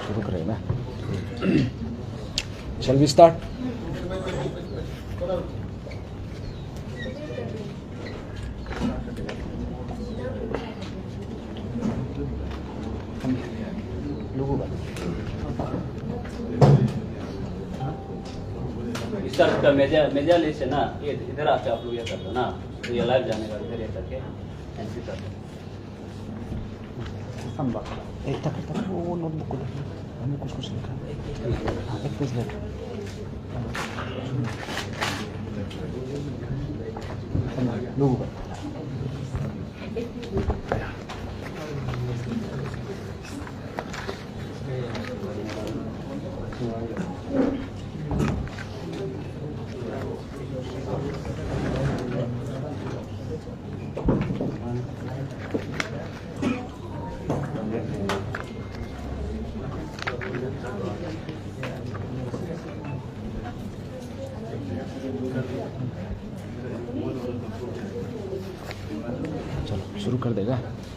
शुरू करें ना। Shall we start? इसका मेजा लिस्ट है ना, ये इधर आके आप लोग ये कर दो ना, तो ये लाइव जाने का इधर ये करके एंट्री कर दो। वो नोटबुक को देखिए, हमने कुछ लिखा है। एक पेज लेकर लोगों का चलो शुरू कर देगा।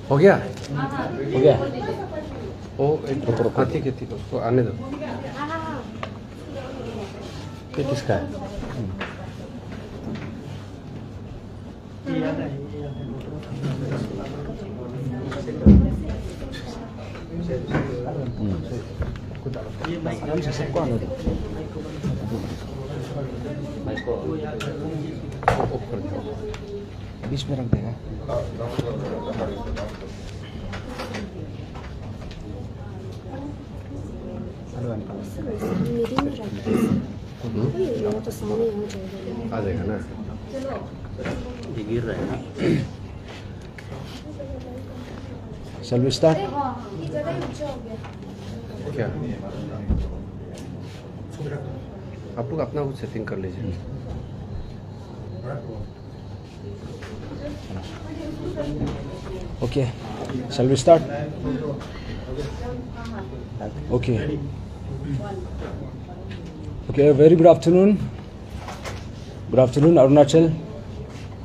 हो गया हो गया। वो एक आती खेती को उसको आने दो। ये किसका है? आराम से सबको आने दो। ऑफ कर दो, बीच में रख देगा। तो सामने हो जाएगा। आ जाएगा ना। ये गिर रहा है ना। Shall we start? क्या आप लोग अपना कुछ सेटिंग कर लीजिए। Okay. Shall we start? Okay. Okay. Very good afternoon. Good afternoon, Arunachal.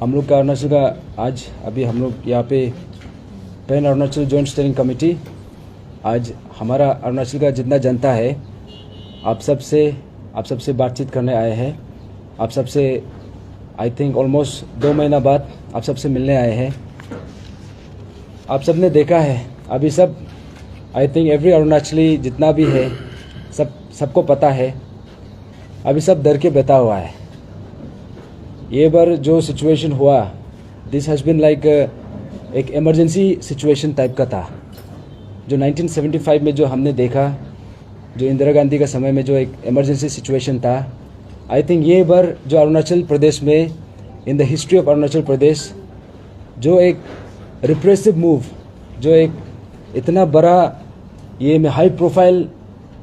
हम लोग का अरुणाचल का आज अभी हम लोग यहाँ पे pan Arunachal joint steering committee, आज हमारा अरुणाचल का जितना जनता है आप सबसे बातचीत करने आए हैं। आप सबसे आई थिंक ऑलमोस्ट 2 महीना बाद आप सबसे मिलने आए हैं। आप सब ने देखा है अभी सब आई थिंक एवरी अरुणाचली जितना भी है सबको पता है अभी सब डर के बैठा हुआ है। ये बार जो सिचुएशन हुआ दिस हैज़ बीन लाइक एक इमरजेंसी सिचुएशन टाइप का था। जो 1975 में जो हमने देखा, जो इंदिरा गांधी का समय में जो एक इमरजेंसी सिचुएशन था, आई थिंक ये बार जो अरुणाचल प्रदेश में in the history of Arunachal Pradesh जो एक रिप्रेसिव मूव, जो एक इतना बड़ा ये में हाई प्रोफाइल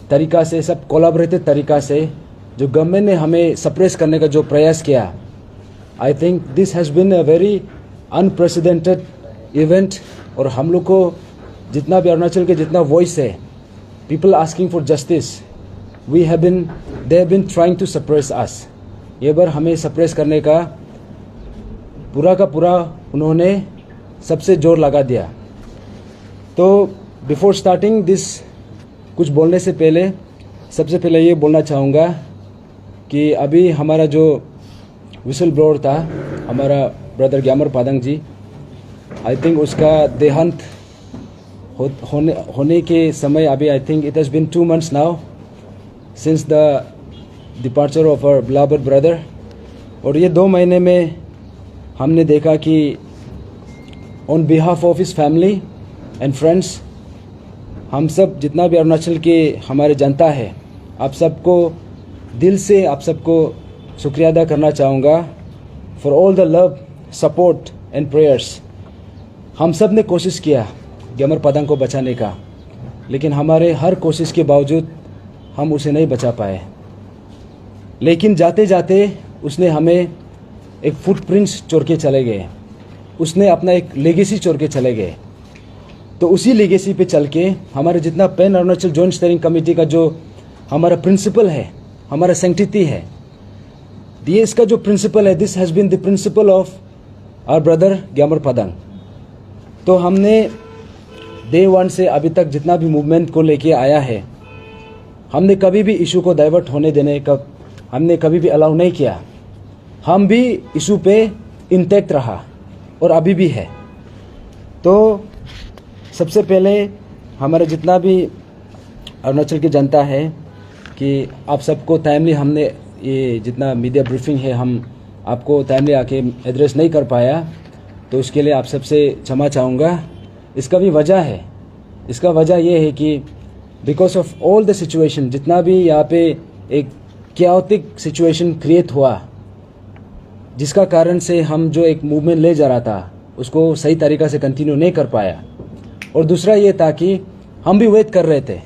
तरीका से सब कोलैबोरेटिव तरीका से जो गवर्नमेंट ने हमें सप्रेस करने का जो प्रयास किया, I think this has been a very unprecedented event. और हम लोग को जितना भी अरुणाचल के जितना वॉइस है, people asking for justice, they have been trying to suppress us. ये बार हमें सप्रेस करने का पूरा उन्होंने सबसे जोर लगा दिया। तो बिफोर स्टार्टिंग दिस कुछ बोलने से पहले सबसे पहले ये बोलना चाहूँगा कि अभी हमारा जो विसल ब्लोअर था, हमारा brother Gyamar Padang ji, I think उसका देहांत होने के समय अभी I think it has been 2 months now since the departure of our beloved brother. और ये 2 महीने में हमने देखा कि on behalf of his family and friends, हम सब जितना भी अरुणाचल के हमारे जनता है, आप सबको दिल से आप सबको शुक्रिया अदा करना चाहूँगा for all the love, support and prayers. हम सब ने कोशिश किया ग्यामर पादंग को बचाने का, लेकिन हमारे हर कोशिश के बावजूद हम उसे नहीं बचा पाए। लेकिन जाते जाते उसने हमें एक फुटप्रिंट्स छोड़ के चले गए, उसने अपना एक लेगेसी छोड़ के चले गए। तो उसी लेगेसी पे चल के हमारे जितना pan Arunachal joint steering committee का जो हमारा प्रिंसिपल है, हमारा सैंक्टिटी है, ये इसका जो प्रिंसिपल है, this has been the principal of our brother Gyamar Padang. तो हमने डे वन से अभी तक जितना भी मूवमेंट को लेके आया है, हमने कभी भी इशू को डाइवर्ट होने देने का हमने कभी भी अलाउ नहीं किया। हम भी इशू पे इंटैक्ट रहा और अभी भी है। तो सबसे पहले हमारा जितना भी अरुणाचल की जनता है कि आप सबको टाइमली हमने ये जितना मीडिया ब्रीफिंग है हम आपको टाइमली आके एड्रेस नहीं कर पाया, तो उसके लिए आप सबसे क्षमा चाहूँगा। इसका भी वजह है, इसका वजह ये है कि because of all the situation, जितना भी यहाँ पे एक कैओटिक सिचुएशन क्रिएट हुआ, जिसका कारण से हम जो एक मूवमेंट ले जा रहा था उसको सही तरीक़ा से कंटिन्यू नहीं कर पाया। और दूसरा ये था कि हम भी वेट कर रहे थे,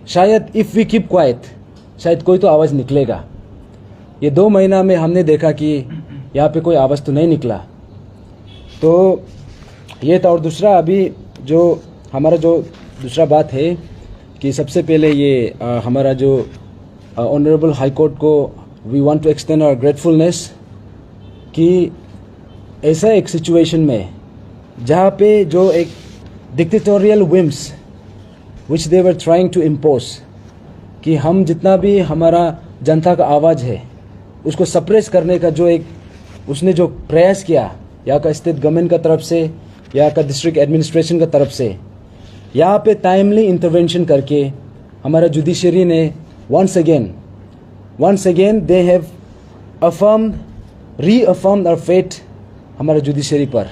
शायद इफ़ वी कीप क्वाइट शायद कोई तो आवाज़ निकलेगा। ये 2 महीना में हमने देखा कि यहाँ पे कोई आवाज़ तो नहीं निकला। तो ये था। और दूसरा अभी जो हमारा जो दूसरा बात है कि सबसे पहले ये हमारा जो ऑनरेबल हाई कोर्ट को we want to extend our gratefulness कि ऐसा एक सिचुएशन में जहाँ पे जो एक dictatorial whims which they were trying to impose कि हम जितना भी हमारा जनता का आवाज़ है उसको सप्रेस करने का जो एक उसने जो प्रयास किया, यहाँ का स्टेट गवर्नमेंट का तरफ से, यहाँ का डिस्ट्रिक्ट एडमिनिस्ट्रेशन का तरफ से, यहाँ पे टाइमली इंटरवेंशन करके हमारा जुडिशरी ने once again they have reaffirmed our faith हमारा जुडिशरी पर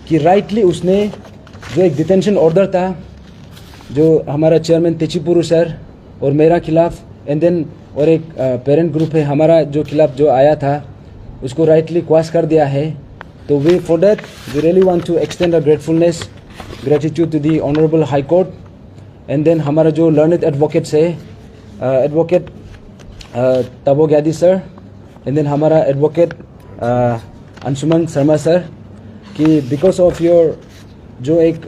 कि राइटली उसने जो एक डिटेंशन ऑर्डर था जो हमारा चेयरमैन तेचीपुरु सर और मेरा खिलाफ एंड देन और एक पेरेंट ग्रुप है हमारा जो खिलाफ जो आया था उसको राइटली क्वाश कर दिया है। तो we for that we really want to extend our gratitude to the honourable high court. And then हमारा जो लर्नेड एडवोकेट्स है, advocate Tabo Gyadi sir, and then हमारा एडवोकेट अंशुमन शर्मा सर, कि बिकॉज ऑफ योर जो एक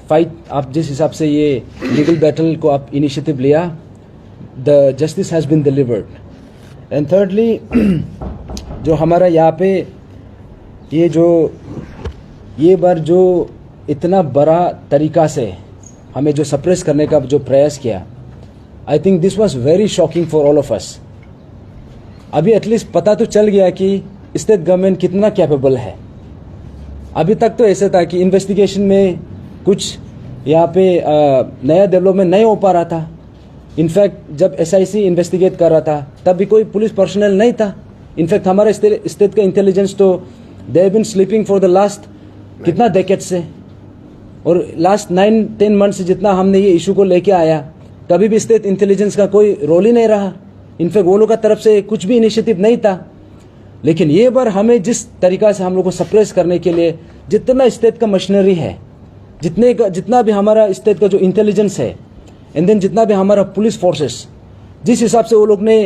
फाइट आप जिस हिसाब से ये लीगल बैटल को आप इनिशिएटिव लिया, the justice has been delivered. And thirdly जो हमारा यहाँ पे ये बार जो इतना बड़ा तरीका से हमें जो सप्रेस करने का जो प्रयास किया, I think this was very shocking for all of us. अभी एटलीस्ट पता तो चल गया कि स्टेट गवर्नमेंट कितना कैपेबल है। अभी तक तो ऐसा था कि इन्वेस्टिगेशन में कुछ यहाँ पे नया डेवलपमेंट नहीं हो पा रहा था। इनफैक्ट जब SIC इन्वेस्टिगेट कर रहा था तब भी कोई पुलिस पर्सनल नहीं था। इनफैक्ट हमारे स्टेट का इंटेलिजेंस तो they have been sleeping for the last कितना डेकेड से, और लास्ट 9-10 मंथ से जितना हमने ये इशू को लेके आया कभी भी स्टेट इंटेलिजेंस का कोई रोल ही नहीं रहा। इनफैक्ट वो लोग का तरफ से कुछ भी इनिशिएटिव नहीं था। लेकिन ये बार हमें जिस तरीका से हम लोग को सप्रेस करने के लिए जितना स्टेट का मशीनरी है, जितना भी हमारा स्टेट का जो इंटेलिजेंस है, एंड देन जितना भी हमारा पुलिस फोर्सेस, जिस हिसाब से वो लोग ने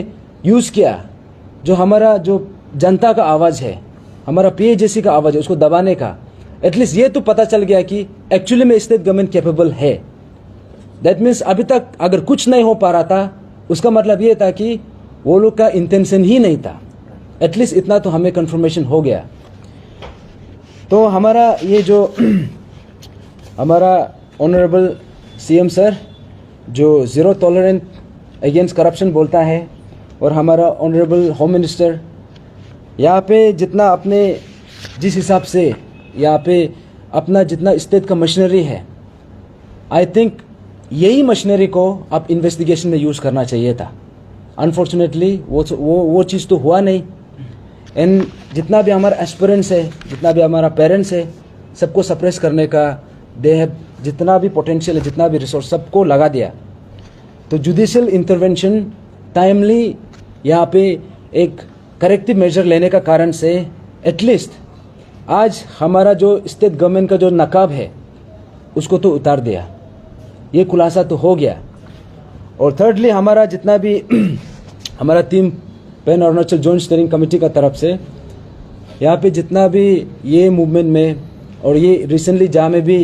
यूज़ किया, जो हमारा जो जनता का आवाज़ है, हमारा PAJC का आवाज़ है, उसको दबाने का, एटलीस्ट ये तो पता चल गया कि एक्चुअली में स्टेट गवर्नमेंट कैपेबल है। दैट मीन्स अभी तक अगर कुछ नहीं हो पा रहा था उसका मतलब ये था कि वो लोग का इंटेंशन ही नहीं था। एटलीस्ट इतना तो हमें कंफर्मेशन हो गया। तो हमारा ये जो हमारा ऑनरेबल CM सर जो ज़ीरो टॉलरेंस अगेंस्ट करप्शन बोलता है, और हमारा ऑनरेबल होम मिनिस्टर यहाँ पे जितना अपने जिस हिसाब से यहाँ पे अपना जितना स्टेट का मशीनरी है, आई थिंक यही मशीनरी को आप इन्वेस्टिगेशन में यूज़ करना चाहिए था। अनफॉर्चुनेटली वो चीज़ तो हुआ नहीं। एंड जितना भी हमारा एस्पिरेंट्स है, जितना भी हमारा पेरेंट्स है, सबको सप्रेस करने का दे है, जितना भी पोटेंशियल है, जितना भी रिसोर्स सबको लगा दिया। तो जुडिशियल इंटरवेंशन टाइमली यहाँ पे एक करेक्टिव मेजर लेने का कारण से एटलीस्ट आज हमारा जो स्टेट गवर्नमेंट का जो नकाब है उसको तो उतार दिया, ये खुलासा तो हो गया। और थर्डली हमारा जितना भी हमारा team pan Arunachal joint steering committee का तरफ से यहाँ पे जितना भी ये मूवमेंट में और ये रिसेंटली जहाँ में भी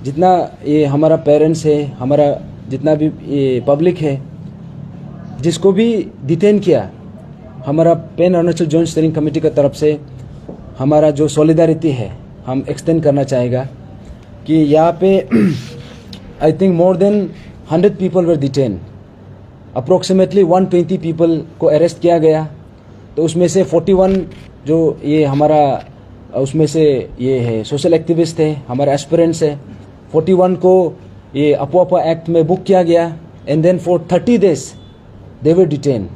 जितना ये हमारा पेरेंट्स है, हमारा जितना भी ये पब्लिक है, जिसको भी डिटेन किया, हमारा pan Arunachal joint steering committee का तरफ से हमारा जो सॉलिडारिटी है हम एक्सटेंड करना चाहेगा कि यहाँ पे I think more than 100 people were detained. Approximately 120 people को अरेस्ट किया गया. तो उसमें से 41 जो ये हमारा उसमें से ये है सोशल एक्टिविस्ट है, हमारे एस्पिरेंट्स है. 41 को ये अपोपा एक्ट में बुक किया गया. And then for 30 days they were detained.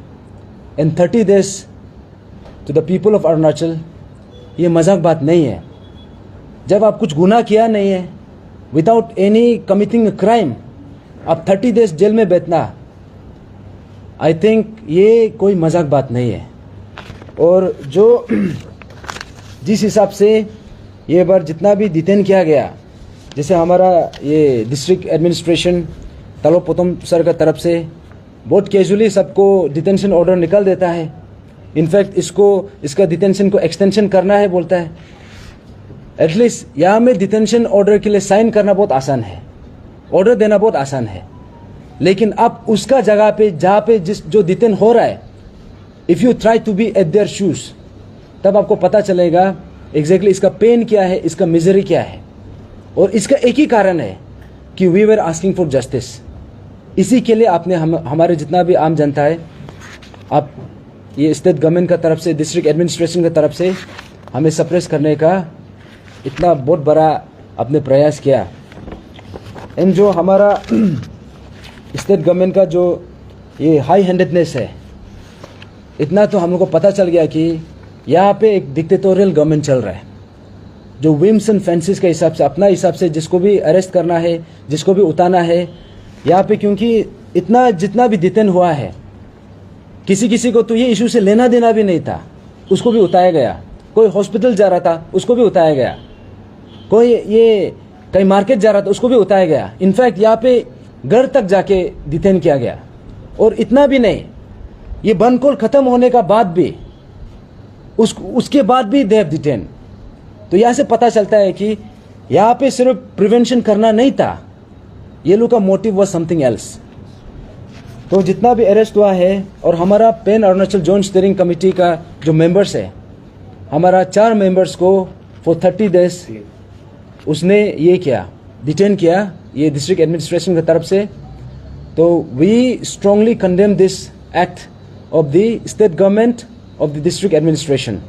And 30 days to the people of Arunachal, ये मजाक बात नहीं है. जब आप कुछ गुनाह किया नहीं है, विदाउट एनी कमिटिंग क्राइम, आप 30 days जेल में बैठना, आई थिंक ये कोई मजाक बात नहीं है. और जो जिस हिसाब से ये बार जितना भी डिटेन किया गया, जैसे हमारा ये डिस्ट्रिक्ट एडमिनिस्ट्रेशन तलो पोतम सर का तरफ से बहुत कैजुअली सबको डिटेंशन ऑर्डर निकाल देता है. इनफैक्ट इसका डिटेंशन को एक्सटेंशन करना है बोलता है. एटलीस्ट यहाँ में डिटेंशन ऑर्डर के लिए साइन करना बहुत आसान है, ऑर्डर देना बहुत आसान है. लेकिन अब उसका जगह पे जहाँ पे जो डिटेन हो रहा है, if you try to be at their shoes, तब आपको पता चलेगा एग्जैक्टली इसका पेन क्या है, इसका मिजरी क्या है. और इसका एक ही कारण है कि we were asking for justice. इसी के लिए आपने हमारे जितना भी आम जनता है, आप ये स्टेट गवर्नमेंट का तरफ से, डिस्ट्रिक्ट एडमिनिस्ट्रेशन का तरफ से हमें सप्रेस करने का इतना बहुत बड़ा आपने प्रयास किया. एंड जो हमारा स्टेट गवर्नमेंट का जो ये हाई हैंडेडनेस है, इतना तो हम लोग को पता चल गया कि यहाँ पे एक डिक्टेटोरियल गवर्नमेंट चल रहा है, जो विम्स एंड फैंसीज के हिसाब से, अपना हिसाब से जिसको भी अरेस्ट करना है, जिसको भी उतारना है यहाँ पे. क्योंकि इतना जितना भी डिटेन हुआ है, किसी को तो ये इशू से लेना देना भी नहीं था, उसको भी उतारा गया. कोई हॉस्पिटल जा रहा था, उसको भी उतारा गया. कोई ये कहीं मार्केट जा रहा था, उसको भी उतारा गया. इनफैक्ट यहाँ पे घर तक जाके डिटेन किया गया. और इतना भी नहीं, ये बनकोल खत्म होने का बाद भी उसके बाद भी दे हैव डिटेन. तो यहाँ से पता चलता है कि यहाँ पे सिर्फ प्रिवेंशन करना नहीं था, ये लोग का मोटिव वाज समथिंग एल्स. तो जितना भी अरेस्ट हुआ है, और हमारा pan Arunachal joint steering committee का जो मेंबर्स है, हमारा 4 मेंबर्स को फॉर 30 days उसने ये किया, डिटेन किया, ये डिस्ट्रिक्ट एडमिनिस्ट्रेशन की तरफ से. तो we strongly condemn this act of the state government of the district administration.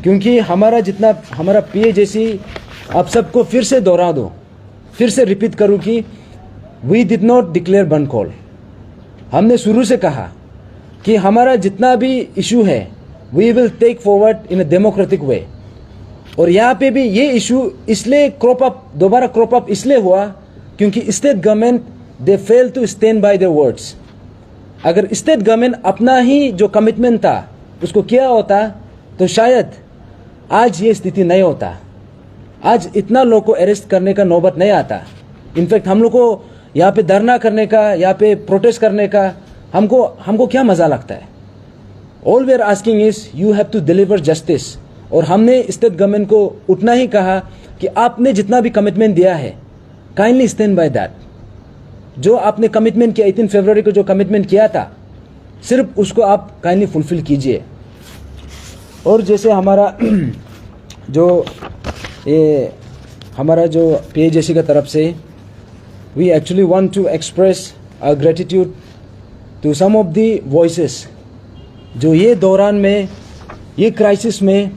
क्योंकि हमारा पीए जैसी, आप सबको फिर से दोहरा दो, फिर से रिपीट करूं कि वी डिड नॉट डिक्लेयर बनकोल. हमने शुरू से कहा कि हमारा जितना भी इशू है, we will take forward in a democratic way. और यहाँ पे भी ये इशू इसलिए दोबारा क्रॉप अप इसलिए हुआ क्योंकि state government they fail to stand by their words. अगर स्टेट गवर्नमेंट अपना ही जो कमिटमेंट था उसको किया होता, तो शायद आज ये स्थिति नहीं होता, आज इतना लोग को अरेस्ट करने का नौबत नहीं आता. इनफैक्ट हम लोग को यहाँ पे धरना करने का, यहाँ पे प्रोटेस्ट करने का हमको क्या मजा लगता है. All we are asking is you have to deliver justice. और हमने स्टेट गवर्नमेंट को उतना ही कहा कि आपने जितना भी कमिटमेंट दिया है, काइंडली स्टैंड बाय दैट. जो आपने कमिटमेंट किया 18 फरवरी को जो कमिटमेंट किया था, सिर्फ उसको आप काइंडली फुलफिल कीजिए. और जैसे हमारा जो पीएजेसी का तरफ से, we actually want to express our gratitude to some of the voices जो ये दौरान में, ये क्राइसिस में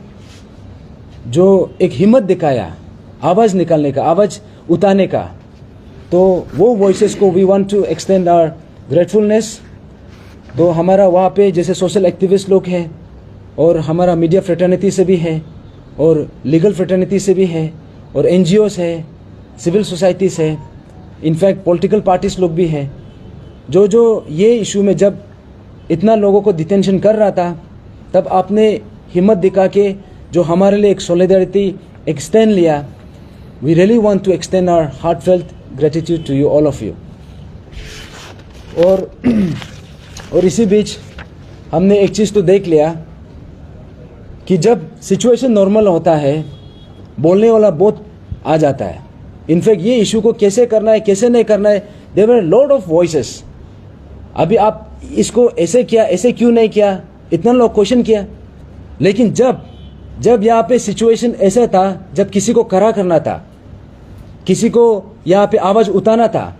जो एक हिम्मत दिखाया आवाज़ निकालने का, आवाज़ उठाने का. तो वो वॉइसेस को we want to extend our gratefulness. तो हमारा वहाँ पे जैसे सोशल एक्टिविस्ट लोग हैं, और हमारा मीडिया फ्रेटर्निटी से भी है, और लीगल फ्रेटर्निटी से भी है, और NGOs है, सिविल सोसाइटीज़ है, इनफैक्ट पॉलिटिकल पार्टीज लोग भी हैं. जो ये इशू में जब इतना लोगों को डिटेंशन कर रहा था, तब आपने हिम्मत दिखा के जो हमारे लिए एक सॉलिडारिटी एक्सटेंड लिया. We really want to extend our heartfelt gratitude to you, all of you. और इसी बीच हमने एक चीज़ तो देख लिया कि जब सिचुएशन नॉर्मल होता है, बोलने वाला बहुत आ जाता है. इनफैक्ट ये इशू को कैसे करना है, कैसे नहीं करना है, there were lot of voices. अभी आप इसको ऐसे किया, ऐसे क्यों नहीं किया, इतना लोग क्वेश्चन किया. लेकिन जब यहाँ पे सिचुएशन ऐसा था, जब किसी को खड़ा करना था, किसी को यहाँ पे आवाज़ उठाना था।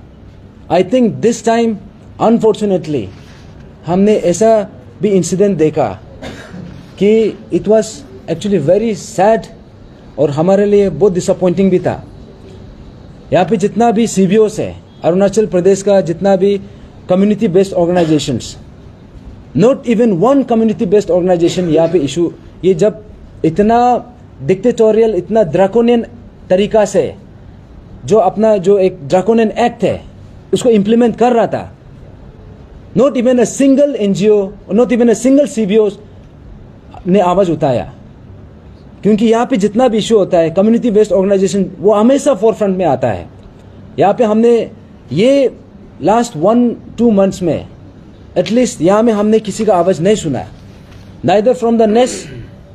आई थिंक दिस टाइम अनफॉर्चुनेटली हमने ऐसा भी इंसिडेंट देखा कि it was actually very sad और हमारे लिए बहुत डिसअपॉइंटिंग भी था। यहाँ पे जितना भी CBOs है अरुणाचल प्रदेश का, जितना भी community based organisations, not even one community based organisation यहाँ पे इशू, ये जब इतना डिक्टेटोरियल, इतना ड्रैकोनियन तरीका से जो अपना जो एक ड्रैकोनियन एक्ट है उसको इम्प्लीमेंट कर रहा था, not even a single NGO, not even a single CBO ने आवाज उठाया। क्योंकि यहाँ पे जितना भी इशू होता है कम्युनिटी बेस्ड ऑर्गेनाइजेशन वो हमेशा फोरफ्रंट में आता है। यहाँ पे हमने ये लास्ट 1-2 मंथ्स में एटलीस्ट यहाँ में हमने किसी का आवाज नहीं सुना, neither from the NES,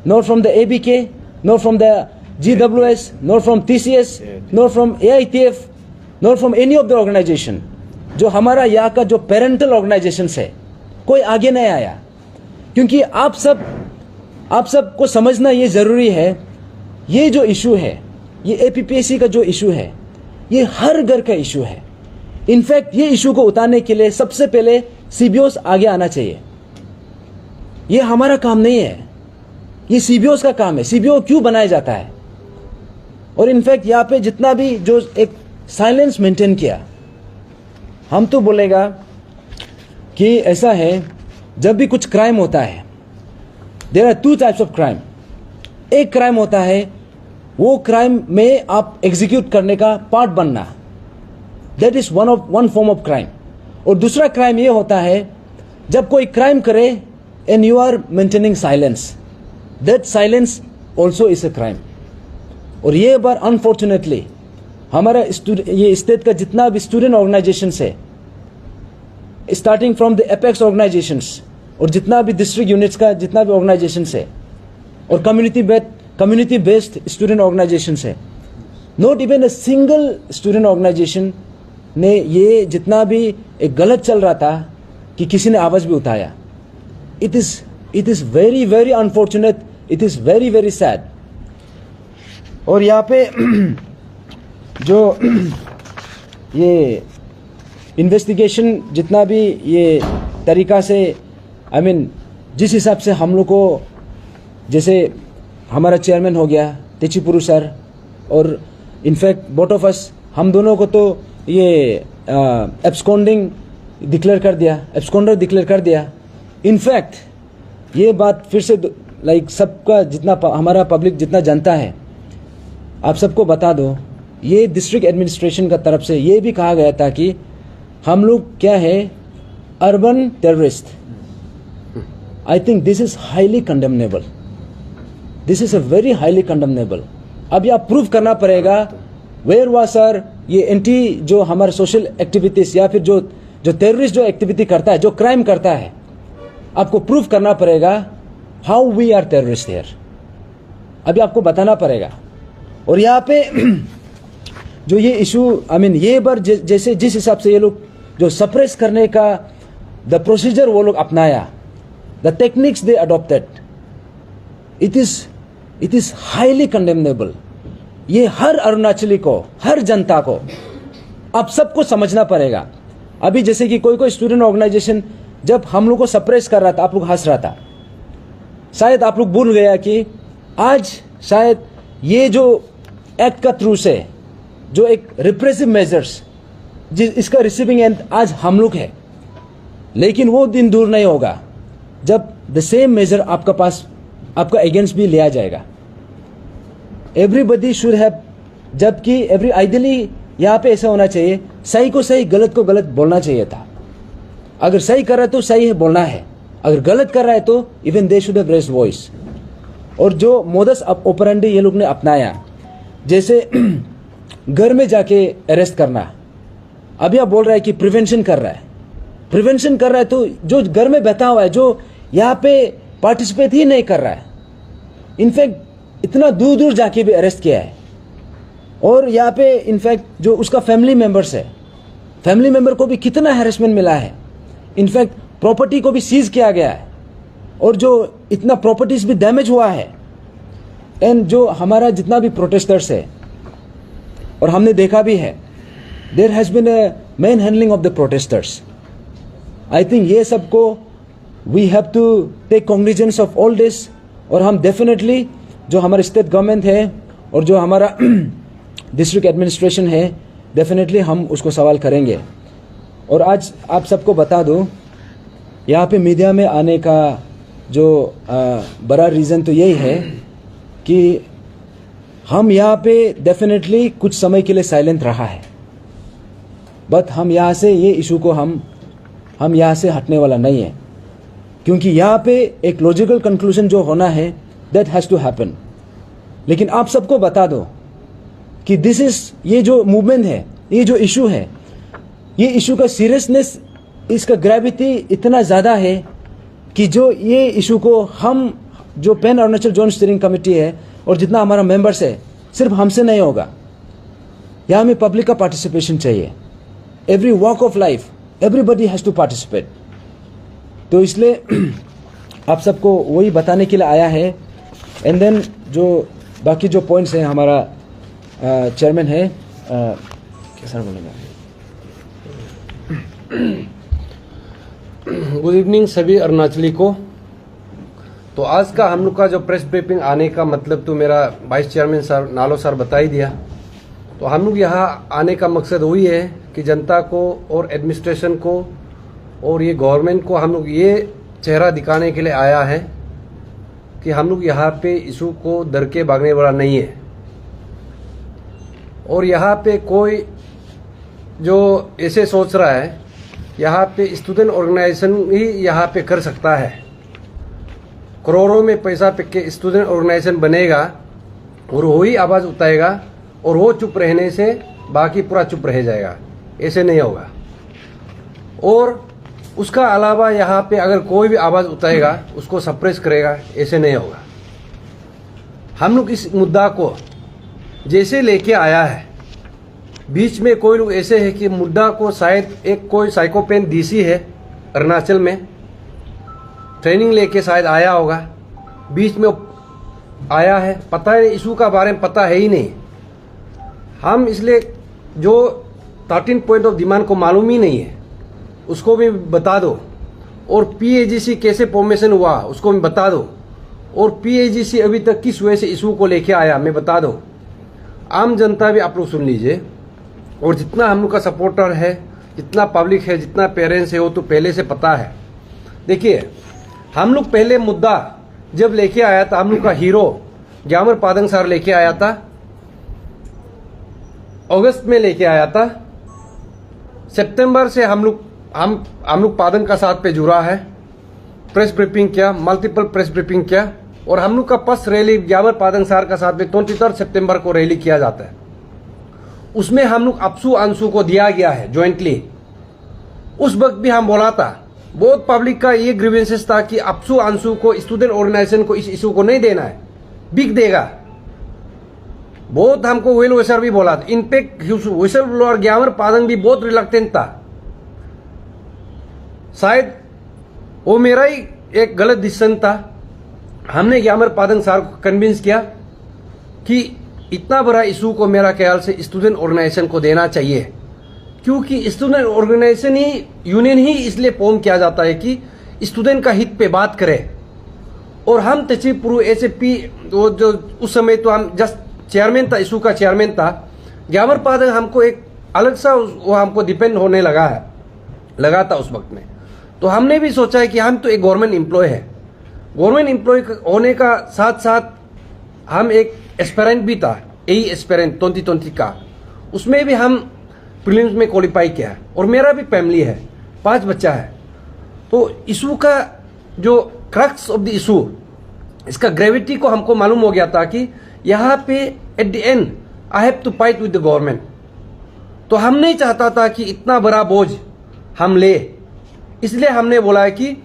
not from the ABK, not from the GWS, not from TCS, not from AITF, not from any of the organisation. जो हमारा यहाँ का जो पेरेंटल ऑर्गेनाइजेशन है कोई आगे नहीं आया। क्योंकि आप सब को समझना ये जरूरी है, ये जो इशू है, ये APPSC का जो इशू है, ये हर घर का इशू है। इनफैक्ट ये इशू को उतारने के लिए सबसे पहले CBOs आगे आना चाहिए। ये हमारा काम नहीं है, ये CBOs का काम है। CBO क्यों बनाया जाता है? और इनफैक्ट यहाँ पे जितना भी जो एक साइलेंस मेंटेन किया, हम तो बोलेगा कि ऐसा है, जब भी कुछ क्राइम होता है, there are 2 types of crime. एक क्राइम होता है वो क्राइम में आप एग्जीक्यूट करने का पार्ट बनना, that is one form of crime. और दूसरा क्राइम ये होता है जब कोई क्राइम करे and you are maintaining silence, that silence also is a crime. और ये बार अनफॉर्चुनेटली हमारा ये स्टेट का जितना भी स्टूडेंट ऑर्गेनाइजेशन है, starting from the apex organisations और जितना भी डिस्ट्रिक्ट यूनिट्स का जितना भी ऑर्गेनाइजेशन है और कम्युनिटी बेस्ड स्टूडेंट ऑर्गेनाइजेशन है, not even a single student organisation ने ये जितना भी एक गलत चल रहा था कि किसी ने आवाज भी उठाया। It is very very unfortunate, it is very very sad. और यहाँ पे जो ये इन्वेस्टिगेशन जितना भी ये तरीका से जिस हिसाब से हम लोग को, जैसे हमारा चेयरमैन हो गया तेचीपुरु सर, और इनफैक्ट बोथ ऑफ अस, हम दोनों को तो ये एब्सकॉन्डिंग एब्सकॉन्डर डिक्लेयर कर दिया। इनफैक्ट ये बात फिर से लाइक सबका जितना हमारा पब्लिक जितना जानता है, आप सबको बता दो, ये डिस्ट्रिक्ट एडमिनिस्ट्रेशन का तरफ से ये भी कहा गया था कि हम लोग क्या है, urban terrorist. I think this is highly condemnable, this is a very highly condemnable. अब यह प्रूव करना पड़ेगा वेयर वाज सर, ये एंटी जो हमारे सोशल एक्टिविटीज या फिर जो टेररिस्ट जो एक्टिविटी करता है, जो क्राइम करता है, आपको प्रूव करना पड़ेगा how we are terrorist here. अभी आपको बताना पड़ेगा। और यहाँ पे जो ये इशू ये बार जैसे जिस हिसाब से ये लोग जो सप्रेस करने का द प्रोसीजर वो लोग अपनाया, the techniques they adopted, it is highly condemnable. ये हर अरुणाचली को, हर जनता को, आप सबको समझना पड़ेगा। अभी जैसे कि कोई स्टूडेंट ऑर्गेनाइजेशन जब हम लोग को सप्रेस कर रहा था, आप लोग हंस रहा था, शायद आप लोग भूल गया कि आज शायद ये जो एक्ट का थ्रू से जो एक रिप्रेसिव मेजर्स इसका रिसीविंग एंड आज हम लोग है। लेकिन वो दिन दूर नहीं होगा जब द सेम मेजर आपका पास, आपका अगेंस्ट भी लिया जाएगा। एवरीबडी शुड हैव, जबकि आइडियली यहाँ पे ऐसा होना चाहिए, सही को सही, गलत को गलत बोलना चाहिए था। अगर सही कर रहा है तो सही है बोलना है, अगर गलत कर रहा है तो even they should have raised voice. और जो मोडस ऑपरेंडी ये लोग ने अपनाया, जैसे घर में जाके अरेस्ट करना, अभी आप बोल रहा है कि प्रिवेंशन कर रहा है, प्रिवेंशन कर रहा है तो जो घर में बैठा हुआ है, जो यहाँ पे पार्टिसिपेट ही नहीं कर रहा है, इनफैक्ट इतना दूर दूर जाके भी अरेस्ट किया है। और यहाँ पे इनफैक्ट जो उसका फैमिली मेंबर्स है, फैमिली मेंबर को भी कितना हैरेसमेंट मिला है, इनफैक्ट प्रॉपर्टी को भी सीज किया गया है, और जो इतना प्रॉपर्टीज भी डैमेज हुआ है। एंड जो हमारा जितना भी प्रोटेस्टर्स है, और हमने देखा भी है, there has been a man handling of the protesters. I think ये सबको we have to take cognizance of all this, और हम डेफिनेटली जो हमारे स्टेट गवर्नमेंट है और जो हमारा डिस्ट्रिक्ट एडमिनिस्ट्रेशन है, डेफिनेटली हम उसको सवाल करेंगे। और आज आप सबको बता दूं, यहाँ पे मीडिया में आने का जो बड़ा रीज़न तो यही है कि हम यहाँ पे डेफिनेटली कुछ समय के लिए साइलेंट रहा है, बट हम यहाँ से ये इशू को हम यहाँ से हटने वाला नहीं है, क्योंकि यहाँ पे एक लॉजिकल कंक्लूजन जो होना है दैट हैज़ टू हैपन। लेकिन आप सबको बता दो कि ये जो मूवमेंट है, ये जो इशू है, ये इशू का सीरियसनेस, इसका ग्रेविटी इतना ज़्यादा है कि जो ये इशू को हम जो pan Arunachal zone steering committee है और जितना हमारा मेंबर्स है, सिर्फ हमसे नहीं होगा, यहाँ में पब्लिक का पार्टिसिपेशन चाहिए। Every walk of life, everybody has to participate. तो इसलिए आप सबको वही बताने के लिए आया है। एंड देन जो बाकी जो पॉइंट्स हैं, हमारा चेयरमैन है, कैसा बोलेंगे? गुड इवनिंग सभी अरुणाचली को। तो आज का हम लोग का जो प्रेस ब्रीफिंग आने का मतलब तो मेरा वाइस चेयरमैन सर नालो सर बता ही दिया। तो हम लोग यहाँ आने का मकसद वही है कि जनता को और एडमिनिस्ट्रेशन को और ये गवर्नमेंट को हम लोग ये चेहरा दिखाने के लिए आया है कि हम लोग यहाँ पे इशू को डर के भागने वाला नहीं है। और यहाँ पे कोई जो ऐसे सोच रहा है, यहाँ पे स्टूडेंट ऑर्गेनाइजेशन ही यहाँ पे कर सकता है, करोड़ों में पैसा पे के स्टूडेंट ऑर्गेनाइजेशन बनेगा और वही आवाज़ उठाएगा और वो चुप रहने से बाकी पूरा चुप रह जाएगा, ऐसे नहीं होगा। और उसका अलावा यहाँ पे अगर कोई भी आवाज़ उठाएगा उसको सप्रेस करेगा, ऐसे नहीं होगा। हम लोग इस मुद्दा को जैसे लेके आया है, बीच में कोई लोग ऐसे है कि मुद्दा को शायद एक कोई साइकोपेन डीसी है अरुणाचल में, ट्रेनिंग लेके शायद आया होगा, बीच में आया है, पता है इशू का बारे में पता है ही नहीं। हम इसलिए जो 13 पॉइंट ऑफ डिमांड को मालूम ही नहीं है उसको भी बता दो, और पीएजीसी कैसे फॉर्मेशन हुआ उसको भी बता दो, और पीएजीसी अभी तक किस वजह से इशू को लेके आया मैं बता दो। आम जनता भी आप लोग सुन लीजिए, और जितना हम लोग का सपोर्टर है, जितना पब्लिक है, जितना पेरेंट्स है, वो तो पहले से पता है। देखिए, हम लोग पहले मुद्दा जब लेके आया था, हम लोग का हीरो ग्यामर पादंग सर लेके आया था, अगस्त में लेके आया था। सितंबर से हम लोग पादंग का साथ पे जुड़ा है, प्रेस ब्रीफिंग किया, मल्टीपल प्रेस ब्रीफिंग किया, और हम लोग का फर्स्ट रैली ग्यामर पादंग सर का साथ में 23 सितंबर को रैली किया जाता है। उसमें हम लोग अपसू अंशु को दिया गया है ज्वाइंटली। उस वक्त भी हम बोला था, बहुत पब्लिक का ये ग्रीवेंसेस था कि अपसू अंशु को स्टूडेंट ऑर्गेनाइजेशन को इस इशू को नहीं देना है, बिक देगा। बहुत हमको वेल वेसर भी बोला था, इनफैक्ट विसल ब्लोअर ग्यामर पादंग भी बहुत रिलक्टेंट था। शायद वो मेरा ही एक गलत डिसीजन था। हमने ग्यामर पादंग सर को कन्विंस किया कि इतना बड़ा इशू को मेरा ख्याल से स्टूडेंट ऑर्गेनाइजेशन को देना चाहिए, क्योंकि स्टूडेंट ऑर्गेनाइजेशन ही, यूनियन ही इसलिए फॉर्म किया जाता है कि स्टूडेंट का हित पे बात करे। और हम तचिपुरु एसएपी जो उस समय तो हम जस्ट चेयरमैन था, इशू का चेयरमैन था। ग्यामर पादंग हमको एक अलग सा वो हमको डिपेंड होने लगा था उस वक्त में। तो हमने भी सोचा है कि हम तो एक गवर्नमेंट एम्प्लॉय है, गवर्नमेंट एम्प्लॉय होने का साथ साथ हम एक एस्पेरेंट भी था, यही एस्पेरेंट 2020 का, उसमें भी हम प्रीलिम्स में क्वालिफाई किया। और मेरा भी फैमिली है, 5 बच्चा है। तो इशू का जो क्रक्स ऑफ द इशू, इसका ग्रेविटी को हमको मालूम हो गया था कि यहाँ पे at the end I have to fight with the government. तो हम नहीं चाहता था कि इतना बड़ा बोझ हम ले, इसलिए हमने बोला है कि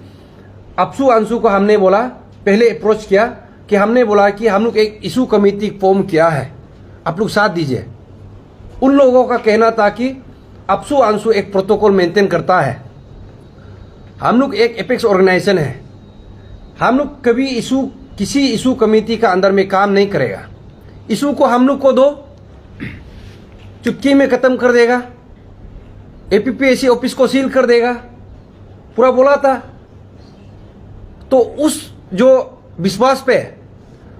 अपसू अंशु को हमने बोला, पहले अप्रोच किया कि हमने बोला कि हम लोग एक इशू कमेटी फॉर्म किया है, आप लोग साथ दीजिए। उन लोगों का कहना था कि अपसू अंशु एक प्रोटोकॉल मेंटेन करता है, हम लोग एक एपेक्स ऑर्गेनाइजेशन है, हम लोग कभी किसी इशू कमेटी का अंदर में काम नहीं करेगा। इशू को हम लोग को दो, चुटकी में खत्म कर देगा, एपीपीएससी ऑफिस को सील कर देगा, पूरा बोला था। तो उस जो विश्वास पे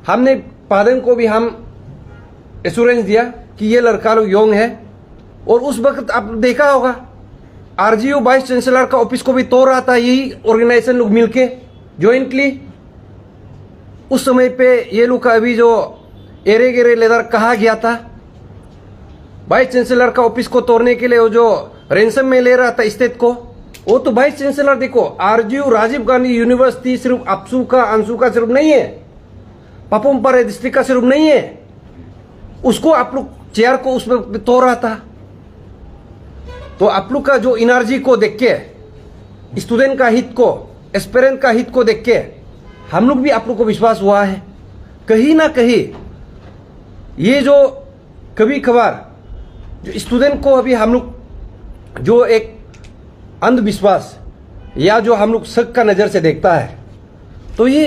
हमने पादंग को भी हम एश्योरेंस दिया कि ये लड़का लोग योंग है। और उस वक्त आप देखा होगा आरजीयू वाइस चांसलर का ऑफिस को भी तोड़ रहा था यही ऑर्गेनाइजेशन लोग मिलके जॉइंटली। उस समय पे ये लोग का अभी जो एरे गेरे लेदर कहा गया था, वाइस चांसलर का ऑफिस को तोड़ने के लिए वो जो रेंसम में ले रहा था स्टेट को, वो तो वाइस चांसलर देखो आरजीयू राजीव गांधी यूनिवर्सिटी सिर्फ अपसू का अंशु का सिर्फ नहीं है, पापुम पारे डिस्ट्रिक्ट का सिर्फ नहीं है, उसको आप लोग चेयर को उसमें तोड़ रहा था। तो आप लोग का जो एनर्जी को देख के, स्टूडेंट का हित को, एस्पिरेंट का हित को देख के हम लोग भी आप लोग को विश्वास हुआ है कहीं ना कहीं ये जो कभी कभार जो स्टूडेंट को अभी हम लोग जो एक अंधविश्वास या जो हम लोग शक का नज़र से देखता है, तो ये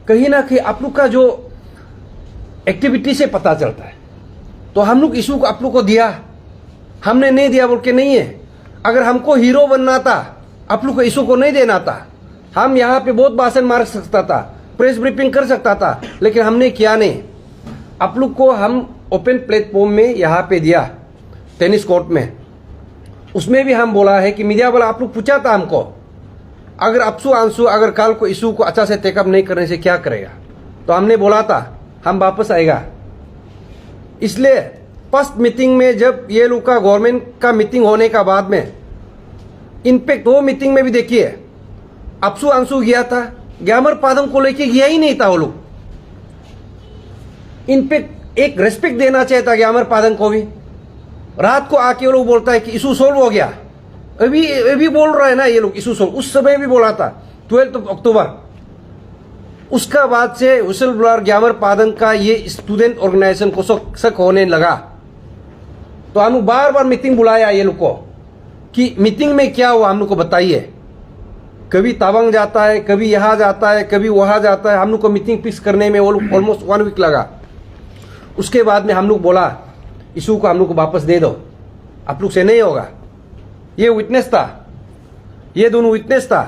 कहीं ना कहीं आप लोग का जो एक्टिविटी से पता चलता है। तो हम लोग इशू को आप लोग को दिया, हमने नहीं दिया बोल के नहीं है। अगर हमको हीरो बनना था आप लोग को इशू को नहीं देना था, हम यहाँ पे बहुत भाषण मार सकता था, प्रेस ब्रीफिंग कर सकता था, लेकिन हमने किया नहीं। आप लोग को हम ओपन प्लेटफॉर्म में यहाँ पे दिया टेनिस कोर्ट में, उसमें भी हम बोला है कि मीडिया वाला आप लोग पूछा था हमको अगर अपसू आंसू अगर कल को इशू को अच्छा से टेकअप नहीं करने से क्या करेगा, तो हमने बोला था हम वापस आएगा। इसलिए फर्स्ट मीटिंग में जब ये लोग का गवर्नमेंट का मीटिंग होने का बाद में इनफैक्ट वो मीटिंग में भी देखिए अपसू आंसू गया था, ग्यामर पादम को लेके गया ही नहीं था वो लोग। इनफैक्ट एक रेस्पेक्ट देना चाहिए था ग्यामर पादम को भी। रात को आके वो लोग बोलता है कि इशू सोल्व हो गया, अभी बोल रहा है ना ये लोग इशू सोल्व, उस समय भी बोला था 12 अक्टूबर। उसका बाद से व्हिसल ब्लोअर ग्यामर पादम का ये स्टूडेंट ऑर्गेनाइजेशन को शक होने लगा। तो हम लोग बार बार मीटिंग बुलाया ये लोग को कि मीटिंग में क्या हुआ हम लोग को बताइए। कभी तावंग जाता है, कभी यहाँ जाता है, कभी वहाँ जाता है। हम लोग को मीटिंग फिक्स करने में वो लोग ऑलमोस्ट 1 वीक लगा। उसके बाद में हम लोग बोला इशू को हम लोग को वापस दे दो, आप लोग से नहीं होगा। ये विटनेस था, ये दोनों विटनेस था।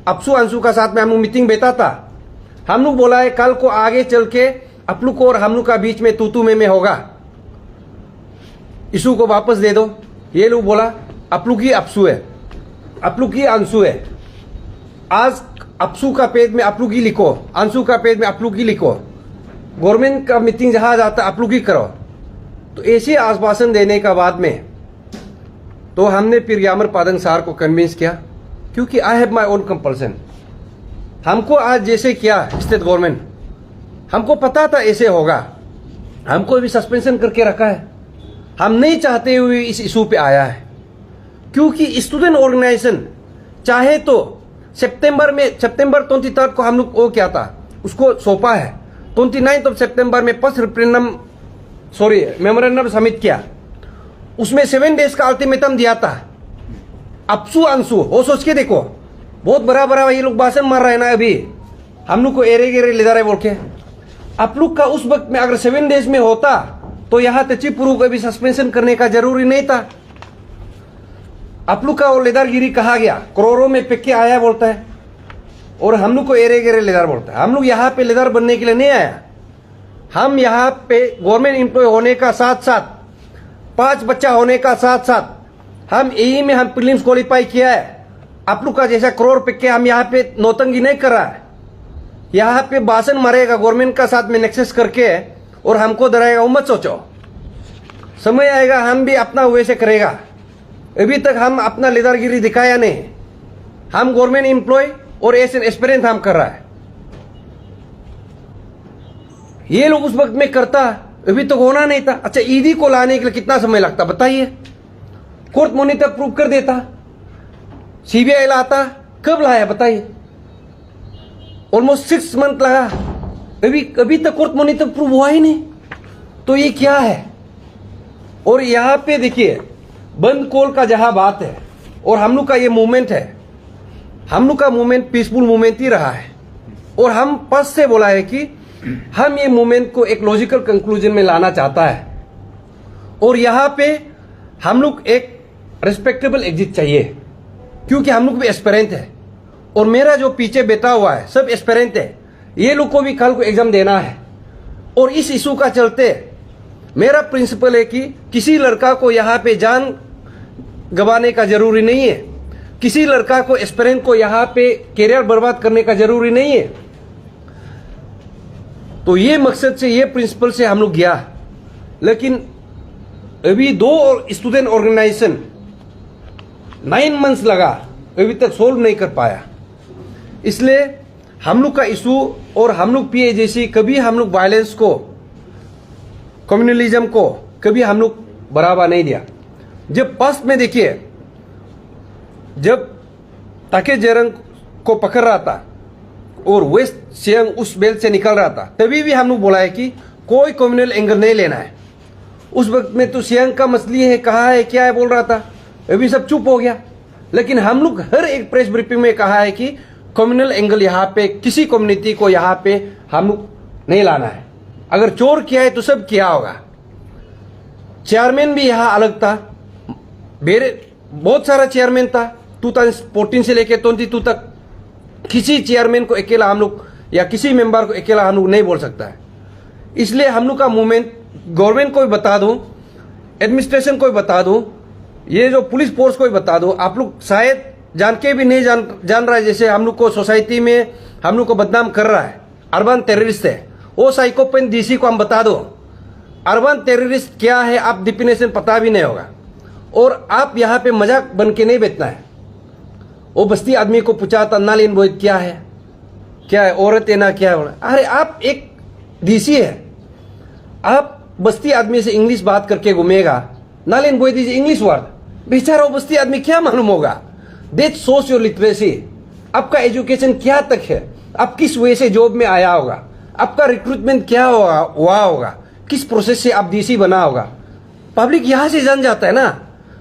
अपसू अंशु का साथ में हम लोग मीटिंग बैठा था। हम लोग बोला है कल को आगे चल के आप लोग को और हम लोग का बीच में तू में होगा, इशू को वापस दे दो। ये लोग बोला आप लोग ही अपसू है, आप लोग ही अंशु है। आज अपसू का पेज में आप लोग ही लिखो, अंशु का पेज में आप लोग ही लिखो, गवर्नमेंट का मीटिंग जहां जाता आप लोग ही करो। तो ऐसे आश्वासन देने का बाद में तो हमने फिर ग्यामर पादंग सार को कन्विंस किया, क्योंकि I have my own compulsion. हमको आज जैसे किया स्टेट गवर्नमेंट, हमको पता था ऐसे होगा, हमको भी सस्पेंशन करके रखा है। हम नहीं चाहते हुए इस इशू पे आया है, क्योंकि स्टूडेंट ऑर्गेनाइजेशन चाहे तो सितंबर 23 को हम लोग वो क्या था उसको सौंपा है। 29 सितंबर में फर्स्ट मेमोरेंडम सबमिट किया, उसमें 7 डेज का अल्टीमेटम दिया था। अपसू अंशु वो सोच के देखो, बहुत बड़ा ये लोग भाषण मार रहे हैं ना अभी, हम लोग को एरे गेरे ले जा रहे बोल के। आप लोग का उस वक्त में अगर 7 डेज में होता तो यहाँ तचिपुरु को भी सस्पेंशन करने का जरूरी नहीं था। आप लोग का वो लेदारगिरी कहा गया, करोड़ों में पिक्के आया बोलता है, और हम लोग को एरे गेरे लेदार बोलता है। हम लोग यहाँ पे लेदार बनने के लिए नहीं आया, हम यहाँ पे गवर्नमेंट एम्प्लॉय होने का साथ साथ 5 बच्चा होने का साथ साथ हम यही में हम प्रीलिम्स क्वालिफाई किया है। आप लोग का जैसा करोड़ पिक्के हम यहाँ पे नौतंगी नहीं कर रहा है, यहाँ पे भाषण मारेगा गवर्नमेंट का साथ में नेक्सेस करके और हमको डराएगा। मत सोचो, समय आएगा हम भी अपना वैसे करेगा। अभी तक हम अपना लेदारगिरी दिखाया नहीं, हम गवर्नमेंट एम्प्लॉय और ऐसे एक्सपीरियंस हम कर रहा है। ये लोग उस वक्त में करता अभी तक होना नहीं था। अच्छा ईडी को लाने के लिए कितना समय लगता बताइए, कोर्ट मॉनिटर प्रूव कर देता, सीबीआई लाता, कब लाया बताइए, ऑलमोस्ट 6 मंथ लगा, अभी तक कोर्ट मॉनिटर प्रूव हुआ ही नहीं। तो ये क्या है। और यहां पे देखिए बंद कॉल का जहां बात है, और हम लोग का ये मूवमेंट है, हम लोग का मूवमेंट पीसफुल मूवमेंट ही रहा है। और हम फर्स्ट से बोला है कि हम ये मूवमेंट को एक लॉजिकल कंक्लूजन में लाना चाहता है। और यहाँ पे हम लोग एक रिस्पेक्टेबल एग्जिट चाहिए, क्योंकि हम लोग भी एस्पिरेंट है और मेरा जो पीछे बैठा हुआ है सब एस्पिरेंट है। ये लोग को भी कल को एग्जाम देना है और इस इशू का चलते मेरा प्रिंसिपल है कि किसी लड़का को यहाँ पे जान गंवाने का जरूरी नहीं है, किसी लड़का को एस्पिरेंट को यहाँ पे कैरियर बर्बाद करने का जरूरी नहीं है। तो ये मकसद से, ये प्रिंसिपल से हम लोग गया, लेकिन अभी 2 स्टूडेंट ऑर्गेनाइजेशन 9 मंथ्स लगा, अभी तक सोल्व नहीं कर पाया। इसलिए हम लोग का इशू और हम लोग PAJC कभी हम लोग वायलेंस को, कम्युनलिज्म को कभी हम लोग बढ़ावा नहीं दिया। जब पास्ट में देखिए, जब ताके जेरंग को पकड़ रहा था और वेस्ट सियांग उस बेल्ट से निकल रहा था, तभी भी हम लोग बोला है कि कोई कम्युनल एंगल नहीं लेना है। उस वक्त में तो सियांग का मसली है, कहा है, क्या है बोल रहा था, अभी सब चुप हो गया। लेकिन हम लोग हर एक प्रेस ब्रीफिंग में कहा है कि कम्युनल एंगल यहाँ पे किसी कम्युनिटी को यहाँ पे हम लोग नहीं लाना है। अगर चोर किया है तो सब किया होगा। चेयरमैन भी यहाँ अलग था, बहुत सारा चेयरमैन था 2014 से लेकर 22 तक। किसी चेयरमैन को अकेला हम लोग या किसी मेंबर को अकेला हम लोग नहीं बोल सकता है। इसलिए हम लोग का मूवमेंट गवर्नमेंट को भी बता दूं, एडमिनिस्ट्रेशन को भी बता दूं, ये जो पुलिस फोर्स को भी बता दूं। आप लोग शायद जान के भी नहीं जान रहा है, जैसे हम लोग को सोसाइटी में हम लोग को बदनाम कर रहा है, अर्बन टेररिस्ट है। वो साइकोपेन DC को हम बता दो अर्बन टेररिस्ट क्या है, आप डिफिनेशन पता भी नहीं होगा। और आप यहाँ पे मजाक बन के नहीं बैठना है। वो बस्ती आदमी को पूछा था नालिन बोई क्या है, क्या है, औरत है ना, क्या है। अरे आप एक DC है, आप बस्ती आदमी से इंग्लिश बात करके घूमेगा, नालिन बोई दीजिए इंग्लिश वर्ड, बेचारा वो बस्ती आदमी क्या मालूम होगा। दैट शोस योर लिटरेसी, आपका एजुकेशन क्या तक है, आप किस वे से जॉब में आया होगा, आपका रिक्रूटमेंट क्या हुआ होगा, किस प्रोसेस से आप DC बना होगा। पब्लिक यहां से जान जाता है ना।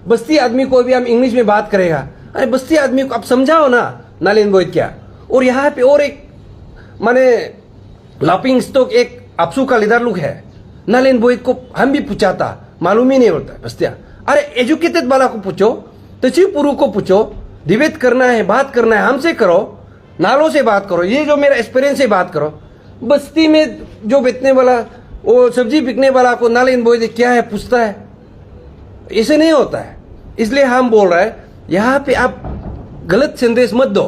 बस्ती आदमी को भी हम इंग्लिश में बात करेगा, अरे बस्ती आदमी को आप समझाओ ना नालिन बोई क्या। और यहाँ पे और एक माने लाफिंग स्टॉक एक अपसू का लीडर लोग है, नालिन बोई को हम भी पूछा था, मालूम ही नहीं होता है बस्तिया। अरे एजुकेटेड वाला को पूछो, तचिपुरु को पूछो, डिबेट करना है, बात करना है, हमसे करो, नालों से बात करो, ये जो मेरा एक्सपीरियंस से बात करो। बस्ती में जो बेचने वाला, वो सब्जी बिकने वाला को नालिन बोई क्या है पूछता है, ऐसे नहीं होता है। इसलिए हम बोल रहे हैं यहाँ पे आप गलत संदेश मत दो।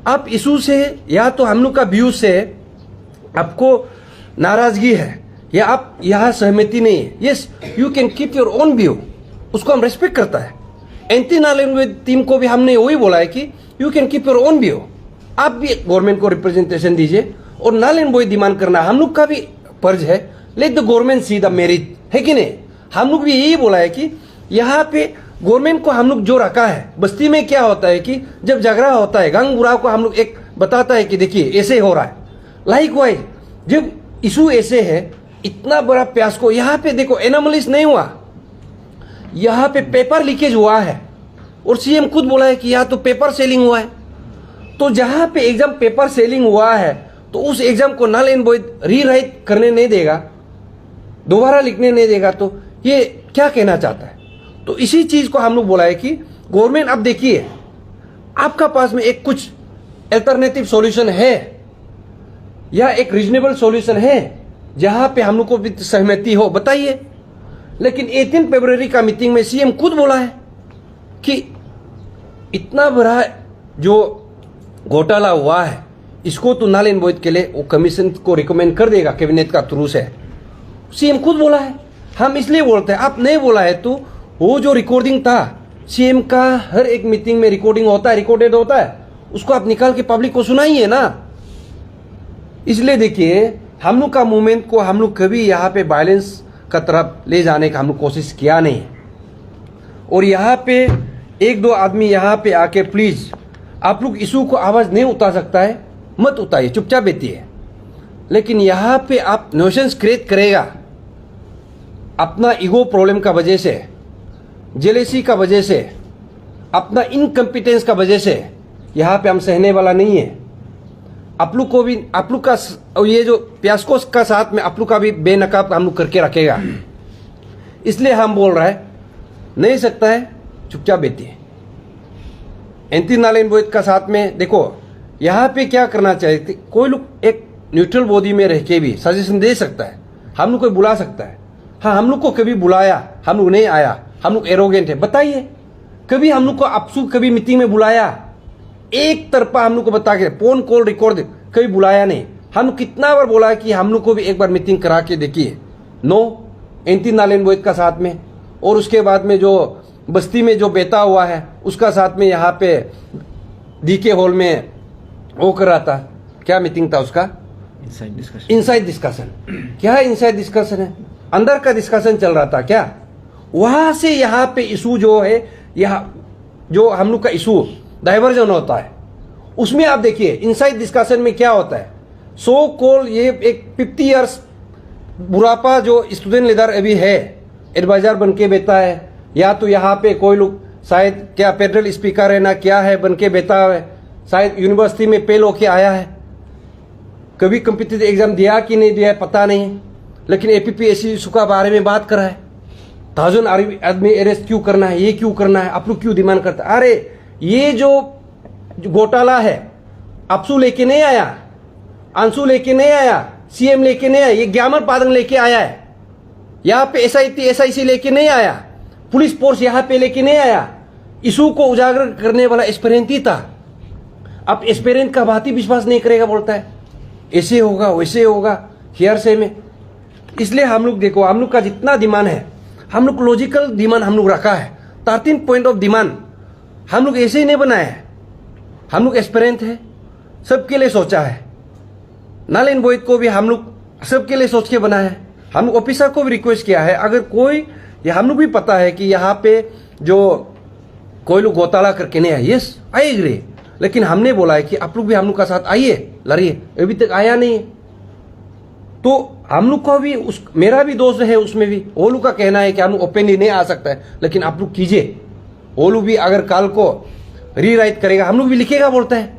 आप इशू से या तो हम लोग का व्यू से आपको नाराजगी है या आप यहाँ सहमति नहीं है, yes you can keep your own view, उसको हम रेस्पेक्ट करता है। एंटी नालिन बोई टीम को भी हमने वही बोला है कि you can keep your own view, आप भी गवर्नमेंट को रिप्रेजेंटेशन दीजिए और नालिन बोई डिमांड करना हम लोग का भी फर्ज है। Let the government see the merit, है कि नहीं। हम लोग भी यही बोला है कि यहाँ पे गवर्नमेंट को हम लोग जो रखा है, बस्ती में क्या होता है कि जब झगड़ा होता है, गंग बुरा को हम लोग एक बताता है कि देखिए ऐसे हो रहा है। लाइकवाइज जब इशू ऐसे है, इतना बड़ा प्यास को यहाँ पे देखो, एनोमलीज नहीं हुआ, यहाँ पे पेपर लीकेज हुआ है और CM खुद बोला है कि यहाँ तो पेपर सेलिंग हुआ है। तो जहाँ पे एग्जाम पेपर सेलिंग हुआ है तो उस एग्जाम को नालिन बोई रीराइट करने नहीं देगा, दोबारा लिखने नहीं देगा, तो ये क्या कहना चाहता है। तो इसी चीज को हम लोग बोला है कि गवर्नमेंट अब देखिए आपका पास में एक कुछ अल्टरनेटिव सॉल्यूशन है या एक रीजनेबल सॉल्यूशन है जहां पे हम लोग को भी सहमति हो, बताइए। लेकिन 18 फरवरी का मीटिंग में CM खुद बोला है कि इतना बड़ा जो घोटाला हुआ है इसको तो नालिन बोई के लिए वो कमीशन को रिकमेंड कर देगा कैबिनेट का थ्रू से, CM खुद बोला है। हम इसलिए बोलते हैं, आप नहीं बोला है तो वो जो रिकॉर्डिंग था CM का, हर एक मीटिंग में रिकॉर्डिंग होता है, रिकॉर्डेड होता है, उसको आप निकाल के पब्लिक को सुनाइए ना। इसलिए देखिए हम लोग का मूवमेंट को हम लोग कभी यहाँ पे वायलेंस का तरफ ले जाने का हम लोग कोशिश किया नहीं। और यहाँ पे 1-2 आदमी यहाँ पे आके प्लीज आप लोग इशू को आवाज नहीं उठा सकता है, मत उठाइए, चुपचाप बैठिए। लेकिन यहाँ पे आप न्यूसेंस क्रिएट करेगा अपना ईगो प्रॉब्लम का वजह से, जेलेसी का वजह से, अपना इनकम्पिटेंस का वजह से, यहाँ पे हम सहने वाला नहीं है। आप लोग को भी, आप लोग का ये जो प्यासको का साथ में आप लोग का भी बेनकाब हम लोग करके रखेगा। इसलिए हम बोल रहे हैं नहीं सकता है, चुपचाप बैठिए। एंटी नारायण बोईद का साथ में देखो, यहाँ पे क्या करना चाहिए, कोई लोग एक न्यूट्रल बॉडी में रह के भी सजेशन दे सकता है, हम लोग कोई बुला सकता है। हाँ, हम लोग को कभी बुलाया, हम लोग नहीं आया, हम लोग एरोगेंट है, बताइए। कभी हम लोग को अपसू कभी मीटिंग में बुलाया, एक तरफा हम लोग को बता के फोन कॉल रिकॉर्ड कभी बुलाया नहीं। हम कितना बार बोला कि हम लोग को भी एक बार मीटिंग करा के देखिए, नो। एंटी नारायण बोईद का साथ में, और उसके बाद में जो बस्ती में जो बेटा हुआ है उसका साथ में यहाँ पे डीके हॉल में वो कर रहा था, क्या मीटिंग था उसका, इनसाइड डिस्कशन। क्या इनसाइड डिस्कशन है, अंदर का डिस्कशन चल रहा था क्या। वहां से यहाँ पे इशू जो है, यहाँ जो हम लोग का इशू डाइवर्जन होता है, उसमें आप देखिए इनसाइड डिस्कशन में क्या होता है। सो कॉल ये एक 50 इयर्स बुढ़ापा जो स्टूडेंट लीडर अभी है, एडवाइजर बन के बैठा है, या तो यहाँ पे कोई लोग शायद क्या फेडरल स्पीकर है ना क्या है बन के बैठा है, शायद यूनिवर्सिटी में फेल होके आया है, कभी कॉम्पिटिटिव एग्जाम दिया कि नहीं दिया है पता नहीं, लेकिन एपीपीएससी इशू का बारे में बात कर रहा है। 1000 आदमी अरेस्ट क्यों करना है, ये क्यों करना है, आप लोग क्यों डिमांड करते हैं। अरे ये जो घोटाला है, अपसू लेके नहीं आया, अंशु लेके नहीं आया, सीएम लेके नहीं आया, ये ग्यामर पादंग लेके आया है। यहाँ पे एसआईसी लेके नहीं आया, पुलिस फोर्स यहाँ पे लेके नहीं आया। इशू को उजागर करने वाला एस्पिरेंट ही था। अब एस्पिरेंट का बात ही विश्वास नहीं करेगा, बोलता है ऐसे होगा वैसे होगा हियरसे में। इसलिए हम लोग देखो, हम लोग का जितना डिमांड है, हम लोग लॉजिकल डिमांड हम लोग रखा है। 13 पॉइंट ऑफ डिमांड हम लोग ऐसे ही नहीं बनाया है, हम लोग एस्पिरेंट है, सबके लिए सोचा है। नारायण बोईद को भी हम लोग सबके लिए सोच के बनाया है। हम लोग ऑफिसर को भी रिक्वेस्ट किया है, अगर कोई, हम लोग भी पता है कि यहाँ पे जो कोई लोग घोटाला करके नहीं आए, यस आई एग्री, लेकिन हमने बोला है कि आप लोग भी हम लोग का साथ आइए, लड़िए। अभी तक आया नहीं है, तो हम लोग को भी मेरा भी दोस्त है उसमें भी, वो लोग का कहना है कि हम लोग ओपनली नहीं आ सकता है, लेकिन आप लोग कीजिए। वो लोग भी अगर कल को रीराइट करेगा, हम लोग भी लिखेगा बोलता है,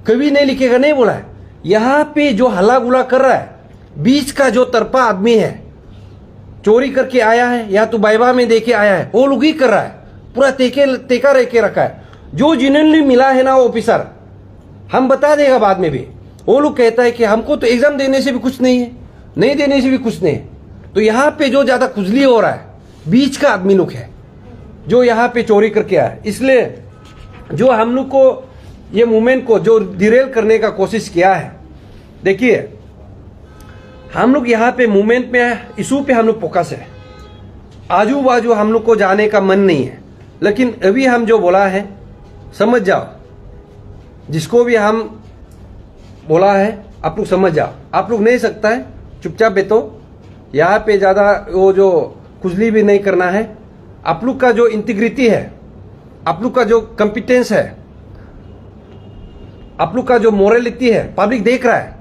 कभी नहीं लिखेगा नहीं बोला है। यहाँ पे जो हल्ला गुला कर रहा है, बीच का जो तरफा आदमी है, चोरी करके आया है या तो बाइबा में देके आया है, वो लोग ही कर रहा है, पूरा तेका रह के रखा है। जो जिन्हें मिला है ना वो ऑफिसर, हम बता देगा बाद में भी, वो लोग कहता है कि हमको तो एग्जाम देने से भी कुछ नहीं है, नहीं देने से भी कुछ नहीं है। तो यहाँ पे जो ज्यादा खुजली हो रहा है, बीच का आदमी लोग है जो यहाँ पे चोरी करके आया। इसलिए जो हम लोग को ये मूवमेंट को जो डिरेल करने का कोशिश किया है, देखिए हम लोग यहाँ पे मूवमेंट में इशू पे हम लोग फोकस है, आजू बाजू हम लोग को जाने का मन नहीं है। लेकिन अभी हम जो बोला है समझ जाओ, जिसको भी हम बोला है आप लोग समझ जाओ। आप लोग नहीं सकता है, चुपचाप बैठो, यहाँ पे ज़्यादा वो जो खुजली भी नहीं करना है। आप लोग का जो इंटीग्रिटी है, आप लोग का जो कॉम्पिटेंस है, आप लोग का जो मोरलिटी है, पब्लिक देख रहा है।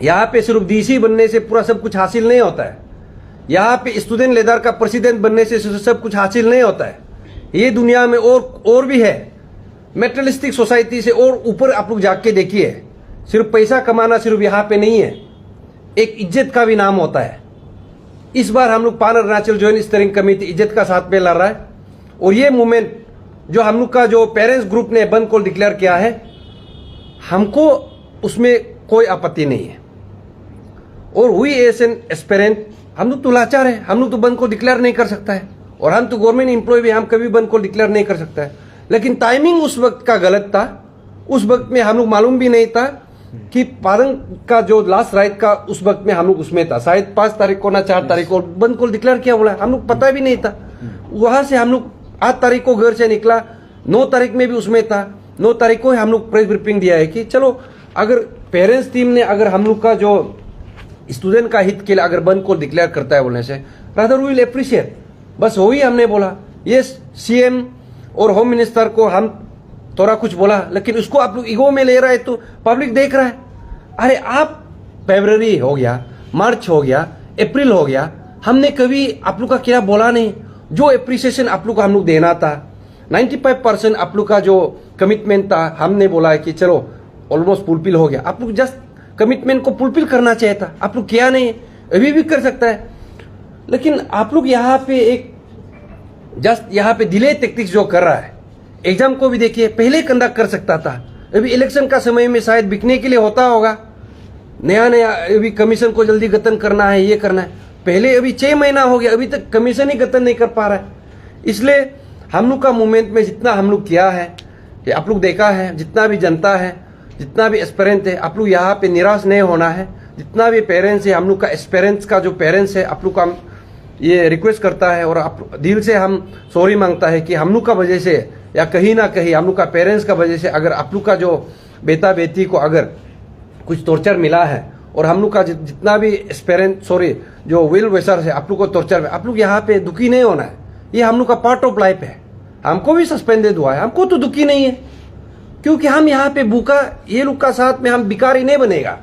यहाँ पे सिर्फ डीसी बनने से पूरा सब कुछ हासिल नहीं होता है, यहाँ पे स्टूडेंट लीडर का प्रेसिडेंट बनने से सब कुछ हासिल नहीं होता है। ये दुनिया में और भी है, मेटेरियलिस्टिक सोसाइटी से और ऊपर आप लोग जाके देखिए। सिर्फ पैसा कमाना सिर्फ यहाँ पे नहीं है, एक इज्जत का भी नाम होता है। इस बार हम लोग पान अरुणाचल जॉइंट स्टीयरिंग कमेटी इज्जत का साथ में लड़ रहा है, और ये मूवमेंट जो हम लोग का जो पेरेंट्स ग्रुप ने बंद को डिक्लेयर किया है, हमको उसमें कोई आपत्ति नहीं है। और हुई एज एन एस्पिरेंट, हम लोग तो लाचार है, हम लोग तो बंद को डिक्लेयर नहीं कर सकता है, और हम तो गवर्नमेंट एम्प्लॉय भी, हम कभी बंद को डिक्लेयर नहीं कर सकता है। लेकिन टाइमिंग उस वक्त का गलत था। उस वक्त में हम लोग मालूम भी नहीं था कि पारंग का जो लास्ट राइट का उस वक्त में हम लोग उसमें था, शायद 5 तारीख को ना 4 तारीख को बंद को डिक्लेयर किया बोला, हम लोग पता भी नहीं था। वहां से हम लोग 8 तारीख को घर से निकला, 9 तारीख में भी उसमें था। 9 तारीख को हम लोग प्रेस ब्रीफिंग दिया है कि चलो अगर पेरेंट्स टीम ने अगर हम लोग का जो स्टूडेंट का हित के लिए अगर बंद को डिक्लेयर करता है बोलने से, रादर वी विल अप्रिशिएट। बस वही हमने बोला। ये सीएम और होम मिनिस्टर को हम थोड़ा कुछ बोला, लेकिन उसको आप लोग ईगो में ले रहा है, तो पब्लिक देख रहा है। अरे आप फरवरी हो गया, मार्च हो गया, अप्रैल हो गया, हमने कभी आप लोग का क्या बोला नहीं। जो एप्रिसिएशन आप लोग को हम लोग देना था, 95% आप लोग का जो कमिटमेंट था, हमने बोला है कि चलो ऑलमोस्ट फुलफिल हो गया। आप लोग जस्ट कमिटमेंट को फुलफिल करना चाहिए था, आप लोग किया नहीं। अभी भी कर सकता है, लेकिन आप लोग यहाँ पे एक जस्ट यहाँ पे डिले टेक्टिक्स जो कर रहा है। एग्जाम को भी देखिए, पहले कंडक्ट कर सकता था, अभी इलेक्शन का समय में शायद बिकने के लिए होता होगा, नया नया अभी कमीशन को जल्दी गठन करना है, ये करना है। पहले अभी 6 महीना हो गया, अभी तक कमीशन ही गठन नहीं कर पा रहा है। इसलिए हम लोग का मूवमेंट में जितना हम लोग किया है, ये आप लोग देखा है, जितना भी जनता है, जितना भी एस्पिरेंट है, आप लोग यहाँ पे निराश नहीं होना है। जितना भी पेरेंट्स है, हम लोग का एस्पिरेंट्स का जो पेरेंट्स है, आप लोग का ये रिक्वेस्ट करता है और आप दिल से हम सॉरी मांगता है कि हम लोग का वजह से या कहीं ना कहीं हम लोग का पेरेंट्स का वजह से अगर आप लोग का जो बेटा बेटी को अगर कुछ टॉर्चर मिला है और हम लोग का जितना भी एस्पिरेंट जो वेल विशर है आप लोग को टॉर्चर, आप लोग यहाँ पे दुखी नहीं होना है। ये हम लोग का पार्ट ऑफ लाइफ है। हमको भी सस्पेंडेड हुआ है, हमको तो दुखी नहीं है, क्योंकि हम यहाँ पे भूखा ये लोग का साथ में हम भिखारी नहीं बनेगा।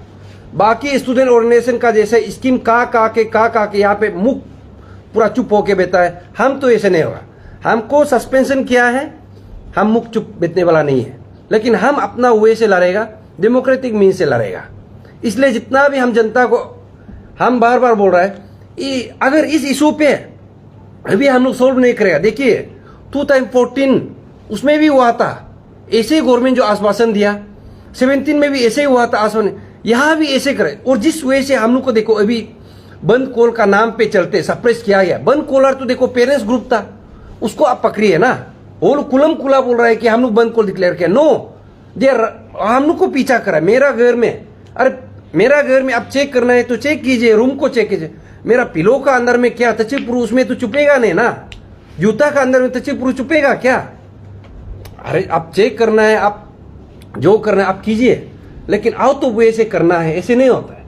बाकी स्टूडेंट ऑर्गेनाइजेशन का जैसे स्कीम का के यहाँ पे मुख पूरा चुप होके बैठा है, हम तो ऐसे नहीं होगा। हमको सस्पेंशन किया है, हम मुख चुप बैठने वाला नहीं है, लेकिन हम अपना वे से लड़ेगा, डेमोक्रेटिक मीन से लड़ेगा। इसलिए जितना भी हम जनता को हम बार बार बोल रहा है, अगर इस इशू पे अभी हम लोग सोल्व नहीं करेगा, देखिए 2014 उसमें भी हुआ था ऐसे ही गवर्नमेंट जो आश्वासन दिया, 17 में भी ऐसे ही हुआ था आश्वासन, यहाँ भी ऐसे करे। और जिस वजह से हम लोग को देखो अभी बंद कॉल का नाम पे चलते सप्रेस किया गया। बंद कॉलर तो देखो पेरेंट्स ग्रुप था, उसको आप पकड़िए ना। वो लोग कुलम कुला बोल रहा है कि हम लोग बंद कॉल डिक्लेयर किया, नो देर हम लोग को पीछा करा। मेरा घर में, अरे मेरा घर में आप चेक करना है तो चेक कीजिए, रूम को चेक कीजिए। मेरा पिलो का अंदर में क्या तचिपुरु, उसमें तो छुपेगा नहीं ना। जूता का अंदर में तचिपुरु छुपेगा क्या? अरे आप चेक करना है, आप जो करना है आप कीजिए, लेकिन आओ तो वो ऐसे करना है, ऐसे नहीं होता है।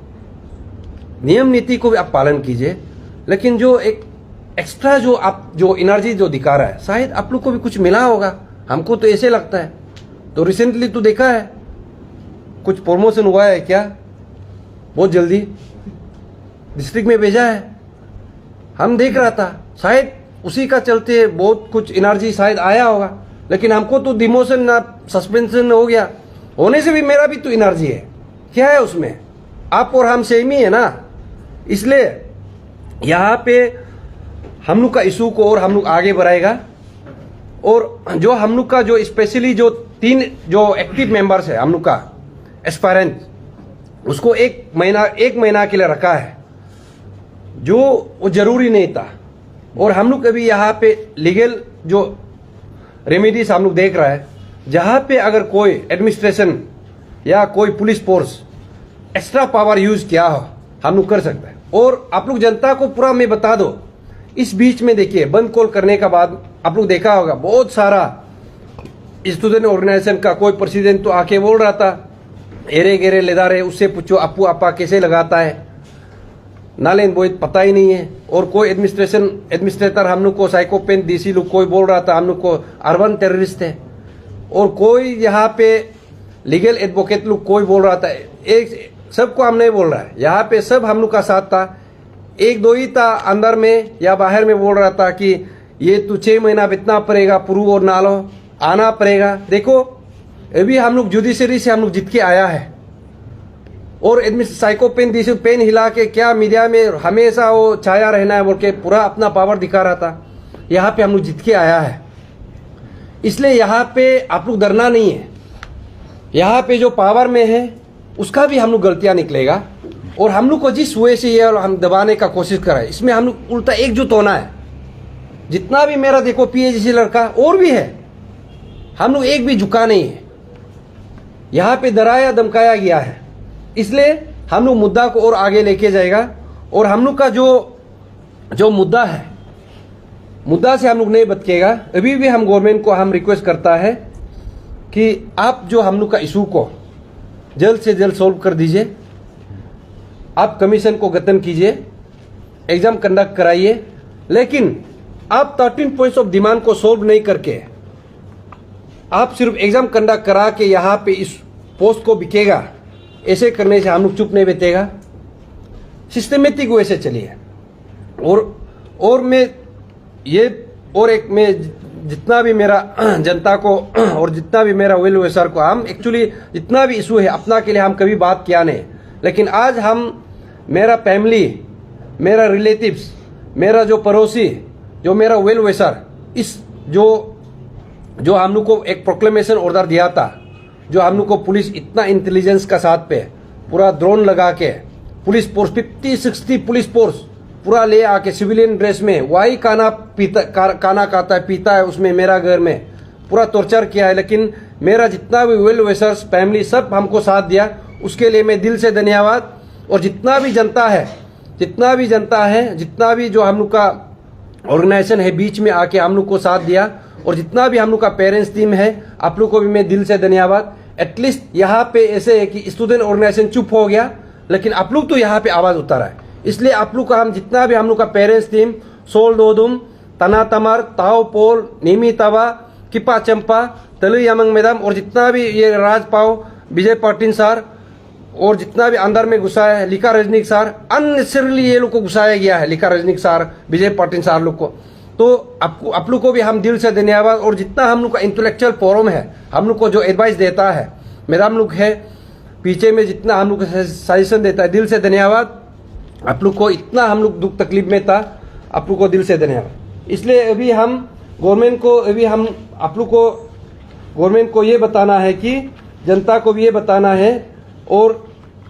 नियम नीति को भी आप पालन कीजिए, लेकिन जो एक एक्स्ट्रा जो आप जो एनर्जी जो दिखा रहा है, शायद आप लोग को भी कुछ मिला होगा, हमको तो ऐसे लगता है। तो रिसेंटली तो देखा है कुछ प्रमोशन हुआ है क्या, बहुत जल्दी डिस्ट्रिक्ट में भेजा है, हम देख रहा था, शायद उसी का चलते बहुत कुछ एनर्जी शायद आया होगा। लेकिन हमको तो डिमोशन ना सस्पेंशन हो गया, होने से भी मेरा भी तो एनर्जी है, क्या है उसमें, आप और हम सेम ही है ना। इसलिए यहाँ पे हम लोग का इशू को और हम लोग आगे बढ़ाएगा। और जो हम लोग का जो स्पेशली जो 3 जो एक्टिव मेंबर्स है हम लोग का एस्पायरेंट, उसको 1 महीना के लिए रखा है, जो वो जरूरी नहीं था। और हम लोग अभी यहाँ पे लीगल जो रेमेडीज हम लोग देख रहा है, जहाँ पे अगर कोई एडमिनिस्ट्रेशन या कोई police force extra power use किया हो, हम लोग कर सकते हैं। और आप लोग जनता को पूरा मैं बता दो, इस बीच में देखिए बंद कॉल करने का बाद आप लोग देखा होगा बहुत सारा स्टूडेंट ऑर्गेनाइजेशन का कोई प्रेसिडेंट तो आके बोल रहा था, एरे गेरे लेदा रहे, उससे पूछो अपू अपा कैसे लगाता है, नालेन बोई पता ही नहीं है। और कोई एडमिनिस्ट्रेटर हम लोग को साइकोपेन डीसी लोग कोई बोल रहा था हम लोग को अर्बन टेररिस्ट है। और कोई यहाँ पे लीगल एडवोकेट लोग कोई बोल रहा था, एक सबको हम नहीं बोल रहा है, यहाँ पे सब हम लोग का साथ था। 1-2 ही था अंदर में या बाहर में बोल रहा था कि ये तो 6 महीना बितना पड़ेगा, पुरू और नालो आना पड़ेगा। देखो अभी हम लोग जुडिशरी से हम लोग जीत के आया है। और साइकोपेन डीसी पेन हिला के क्या मीडिया में हमेशा वो छाया रहना है बोल के पूरा अपना पावर दिखा रहा था, यहाँ पे हम लोग जीत के आया है। इसलिए यहाँ पे आप लोग डरना नहीं है, यहाँ पे जो पावर में है उसका भी हम लोग गलतियां निकलेगा। और हम लोग को जिस वे से ये हम दबाने का कोशिश कर रहे हैं, इसमें हम लोग उल्टा एकजुट होना है। जितना भी मेरा देखो पीएचडी लड़का और भी है, हम लोग एक भी झुका नहीं है, यहाँ पे डराया धमकाया गया है। इसलिए हम लोग मुद्दा को और आगे लेके जाएगा। और हम लोग का जो मुद्दा है, मुद्दा से हम लोग नहीं बचकेगा। अभी भी हम गवर्नमेंट को हम रिक्वेस्ट करता है कि आप जो हम लोग का इशू को जल्द से जल्द सॉल्व कर दीजिए। आप कमीशन को गठन कीजिए, एग्जाम कंडक्ट कराइए, लेकिन आप 13 पॉइंट्स ऑफ डिमांड को सॉल्व नहीं करके आप सिर्फ एग्जाम कंडक्ट करा के यहाँ पे इस पोस्ट को बिकेगा, ऐसे करने से हम लोग चुप नहीं बैठेगा। सिस्टमेटिक वे से चलिए। और मैं ये और एक मैं जितना भी मेरा जनता को और जितना भी मेरा वेल विशर को, हम एक्चुअली जितना भी इशू है अपना के लिए हम कभी बात किया नहीं, लेकिन आज हम मेरा फैमिली, मेरा रिलेटिव्स, मेरा जो पड़ोसी, जो मेरा वेल विशर, इस जो हम लोग को एक प्रोक्लेमेशन ऑर्डर दिया था, जो हम लोग को पुलिस इतना इंटेलिजेंस का साथ पे पूरा ड्रोन लगा के पुलिस फोर्स 50-60 पुलिस फोर्स पूरा ले आके सिविलियन ड्रेस में वही खाना खाता है पीता है उसमें मेरा घर में पूरा टॉर्चर किया है। लेकिन मेरा जितना भी वेल विशर्स फैमिली सब हमको साथ दिया, उसके लिए मैं दिल से धन्यवाद। और जितना भी जनता है जितना भी जो हम लोग का ऑर्गेनाइजेशन है बीच में आके हम लोग को साथ दिया, और जितना भी हम लोग का पेरेंट्स टीम है, आप लोग को भी मैं दिल से धन्यवाद। एटलीस्ट यहाँ पे ऐसे है कि स्टूडेंट ऑर्गेनाइजेशन चुप हो गया, लेकिन आप लोग तो यहाँ पे आवाज उतारा है। इसलिए आप लोग का हम जितना भी हम लोग का पेरेंट्स टीम सोल दोदुम, तना तमर, ताओ पोल, निमी तवा, किपा चंपा, तलु यमंग मैडम, और जितना भी ये राज पाव, विजय पाटिल सर, और जितना भी अंदर में घुसा है लिखा रजनीक सर, अननेसेसरली ये लोग को घुसाया गया है, लिखा रजनीक सर, विजय पाटिल सर लोग को। तो आप लोग को भी हम दिल से धन्यवाद। और जितना हम लोग का इंटेलेक्चुअल फोरम है, हम लोग को जो एडवाइस देता है मैडम लोग है पीछे में, जितना हम लोग को सजेशन देता है, दिल से धन्यवाद। आप लोग को इतना हम लोग दुख तकलीफ में था, आप लोग को दिल से धन्यवाद। इसलिए अभी हम गवर्नमेंट को आप लोग को गवर्नमेंट को ये बताना है कि जनता को भी ये बताना है, और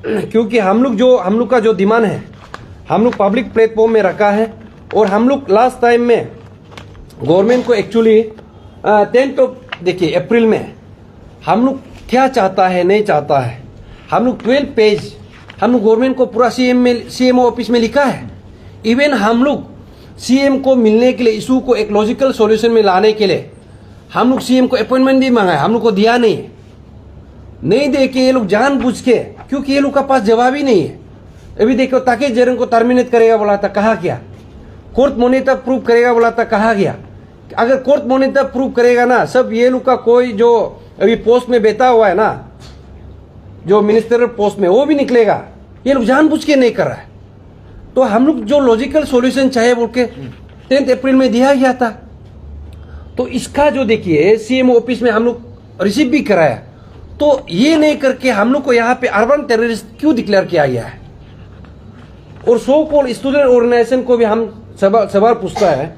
क्योंकि हम लोग का जो डिमांड है हम लोग पब्लिक प्लेटफॉर्म में रखा है, और हम लोग लास्ट टाइम में गवर्नमेंट को एक्चुअली 10 देखिए अप्रैल में हम लोग क्या चाहता है नहीं चाहता है, हम लोग 12 पेज हम लोग गवर्नमेंट को पूरा सीएमओ ऑफिस में लिखा है। इवन हम लोग सीएम को मिलने के लिए इशू को एक लॉजिकल सॉल्यूशन में लाने के लिए हम लोग सीएम को अपॉइंटमेंट भी मांगा है, हम लोग को दिया नहीं दे के ये लोग जानबूझ के, क्योंकि ये लोग का पास जवाब ही नहीं है। अभी देखो ताकि जरंग को टर्मिनेट करेगा बोला था, कहा गया? कोर्ट मोनिटर प्रूव करेगा बोला था, कहा गया? अगर कोर्ट मोनिटर प्रूव करेगा ना, सब ये लोग का कोई जो अभी पोस्ट में बैठा हुआ है ना, जो मिनिस्टरियल पोस्ट में, वो भी निकलेगा। ये लोग जानबूझ के नहीं कर रहा है। तो हम लोग जो लॉजिकल सॉल्यूशन चाहे बोल के 10 अप्रैल में दिया गया था, तो इसका जो देखिए सीएम ऑफिस में हम लोग रिसीव भी कराया, तो ये नहीं करके हम लोग को यहाँ पे अर्बन टेररिस्ट क्यों डिक्लेयर किया गया है? और सो कॉल्ड स्टूडेंट ऑर्गेनाइजेशन को भी हम सवाल पूछता है।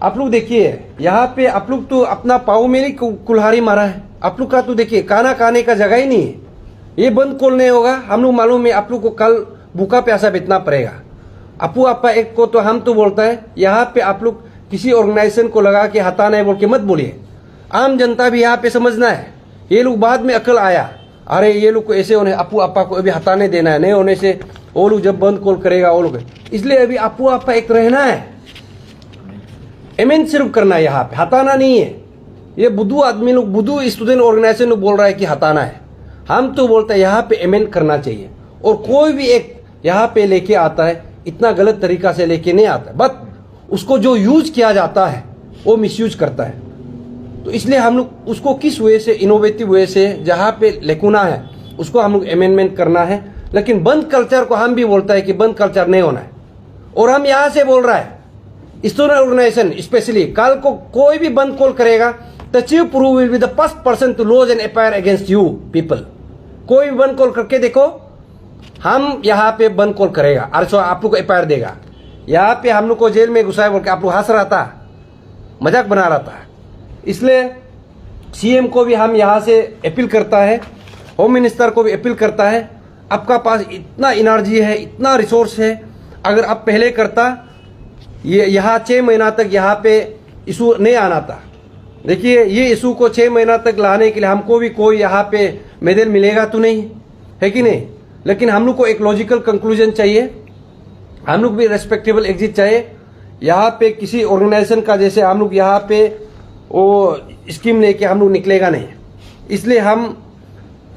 आप लोग देखिए यहाँ पे आप लोग तो अपना पाव में ही कुल्हाड़ी मारा है। आप लोग का तो देखिए खाना खाने का जगह ही नहीं है। ये बंद खोल नहीं होगा, हम लोग मालूम है आप लोग को कल भूखा प्यासा बितना पड़ेगा। अपू आपा एक को तो हम तो बोलता है यहाँ पे आप लोग किसी ऑर्गेनाइजेशन को लगा के हटाना है बोल के मत बोलिए। आम जनता भी यहाँ पे समझना है। ये लोग बाद में अकल आया, अरे ये लोग को ऐसे होने, अपू आपा को अभी हटाने देना है, नहीं होने से वो लोग जब बंद कॉल करेगा वो लोग, इसलिए अभी अपू आपा एक रहना है, एमेंट सिर्फ करना है, यहाँ पे हटाना नहीं है। ये बुद्धू आदमी लोग, बुद्धू स्टूडेंट ऑर्गेनाइजेशन लोग बोल रहा है कि हटाना है, हम तो बोलते हैं यहाँ पे एमेंट करना चाहिए। और कोई भी एक यहाँ पे लेके आता है इतना गलत तरीका से लेके नहीं आता, बट उसको जो यूज किया जाता है वो मिसयूज करता है। तो इसलिए हम लोग उसको किस वे से, इनोवेटिव वे से, जहाँ पे लेकुना है उसको हम लोग अमेंडमेंट करना है। लेकिन बंद कल्चर को हम भी बोलता है कि बंद कल्चर नहीं होना है। और हम यहाँ से बोल रहा है स्टूडेंट ऑर्गेनाइजेशन स्पेशली, कल को कोई भी बंद कॉल करेगा, the chief prove will be the first person to lodge an FIR against you people. कोई भी बंद कॉल करके देखो, हम यहाँ पे बंद कॉल करेगा, अरे आप लोग को एफआईआर देगा। यहाँ पे हम लोग को जेल में घुसाए बोल के आप लोग हंस रहा था, मजाक बना रहा था। इसलिए सीएम को भी हम यहाँ से अपील करता है, होम मिनिस्टर को भी अपील करता है, आपका पास इतना एनर्जी है, इतना रिसोर्स है, अगर आप पहले करता, ये यहाँ 6 महीना तक यहाँ पे इशू नहीं आना था। देखिए ये इशू को 6 महीना तक लाने के लिए हमको भी कोई यहाँ पे मेडल मिलेगा तो नहीं है कि नहीं, लेकिन हम लोग को एक लॉजिकल कंक्लूजन चाहिए, हम लोग भी रेस्पेक्टेबल एग्जिट चाहिए। यहाँ पे किसी ऑर्गेनाइजेशन का जैसे हम लोग यहाँ पे वो स्कीम लेके हम लोग निकलेगा नहीं। इसलिए हम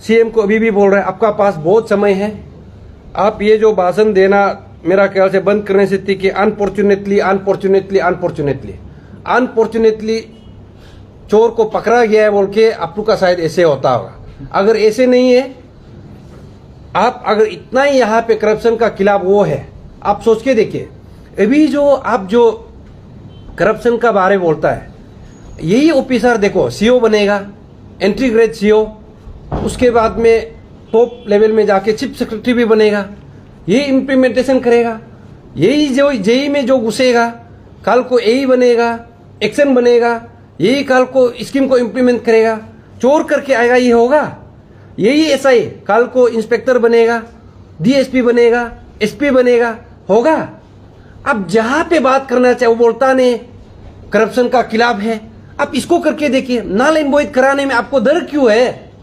सीएम को अभी भी बोल रहे हैं, आपका पास बहुत समय है, आप ये जो भाषण देना मेरा ख्याल से बंद करने से थी कि अनफॉर्चुनेटली चोर को पकड़ा गया है बोल के आप लोग का शायद ऐसे होता होगा। अगर ऐसे नहीं है, आप अगर इतना ही यहाँ पे करप्शन का खिलाफ वो है, आप सोच के देखिए, अभी जो आप जो करप्शन का बारे बोलता है, यही ऑफिसर देखो सीओ बनेगा, एंट्री ग्रेड सीओ, उसके बाद में टॉप लेवल में जाके चीफ सेक्रेटरी भी बनेगा, यही इम्प्लीमेंटेशन करेगा, यही जो जेई में जो घुसेगा, कल को यही बनेगा, एक्शन बनेगा, यही कल को स्कीम को इम्प्लीमेंट करेगा, चोर करके आएगा, ये होगा। यही एसआई कल को इंस्पेक्टर बनेगा, डीएसपी बनेगा, एसपी बनेगा, होगा। अब जहां पे बात करना चाहे वो बोलता नहीं करप्शन का खिलाफ है। आप इसको करके देखिए, नाल इनवॉइस कराने में आपको डर क्यों है?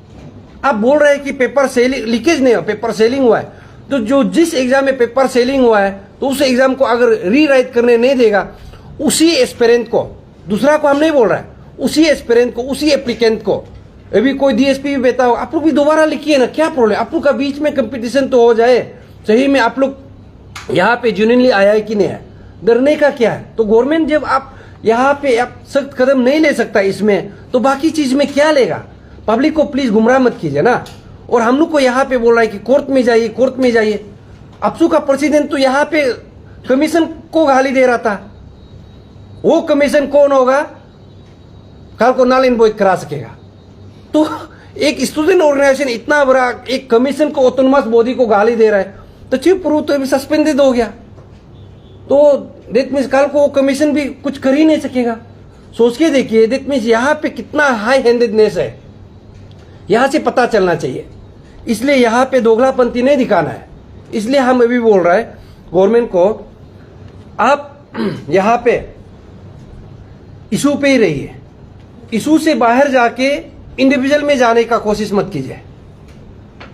आप बोल रहे हैं कि पेपर सेलिंग, लीकेज नहीं हो, पेपर सेलिंग हुआ है। तो जो जिस एग्जाम में पेपर सेलिंग हुआ है तो उस एग्जाम को अगर रीराइट करने नहीं देगा, उसी एस्पिरेंट को, दूसरा को हम नहीं बोल रहे हैं, उसी एस्पिरेंट को, उसी एप्लीकेंट को, अभी कोई डीएसपी भी बेटा हो, आप लोग भी दोबारा लिखिए ना, क्या प्रॉब्लम? आप लोग का बीच में कंपटीशन तो हो जाए। सही में आप लोग यहाँ पे जेन्युइनली आया है कि नहीं है, डरने का क्या है? तो गवर्नमेंट जब आप यहाँ पे आप सख्त कदम नहीं ले सकता इसमें, तो बाकी चीज में क्या लेगा? पब्लिक को प्लीज गुमराह मत कीजिए ना। और हम लोग को यहाँ पे बोल रहा है कि कोर्ट में जाइए, कोर्ट में जाइए। अपसू का प्रेसिडेंट तो यहाँ पे कमीशन को गाली दे रहा था। वो कमीशन कौन होगा? कल को नाल इनवॉइस करा सकेगा। तो एक स्टूडेंट ऑर्गेनाइजेशन इतना बड़ा एक कमीशन को, ऑटोनमस बॉडी को गाली दे रहा है, तो चीफ प्रूफ तो सस्पेंडेड हो गया। तो दैट मीन्स कल को वो कमीशन भी कुछ कर ही नहीं सकेगा। सोच के देखिए, दैट मीन्स यहाँ पे कितना हाई हैंडेडनेस है, यहां से पता चलना चाहिए। इसलिए यहाँ पे दोगलापंथी नहीं दिखाना है। इसलिए हम अभी बोल रहे हैं गवर्नमेंट को, आप यहाँ पे इशू पे ही रहिए, इशू से बाहर जाके इंडिविजुअल में जाने का कोशिश मत कीजिए।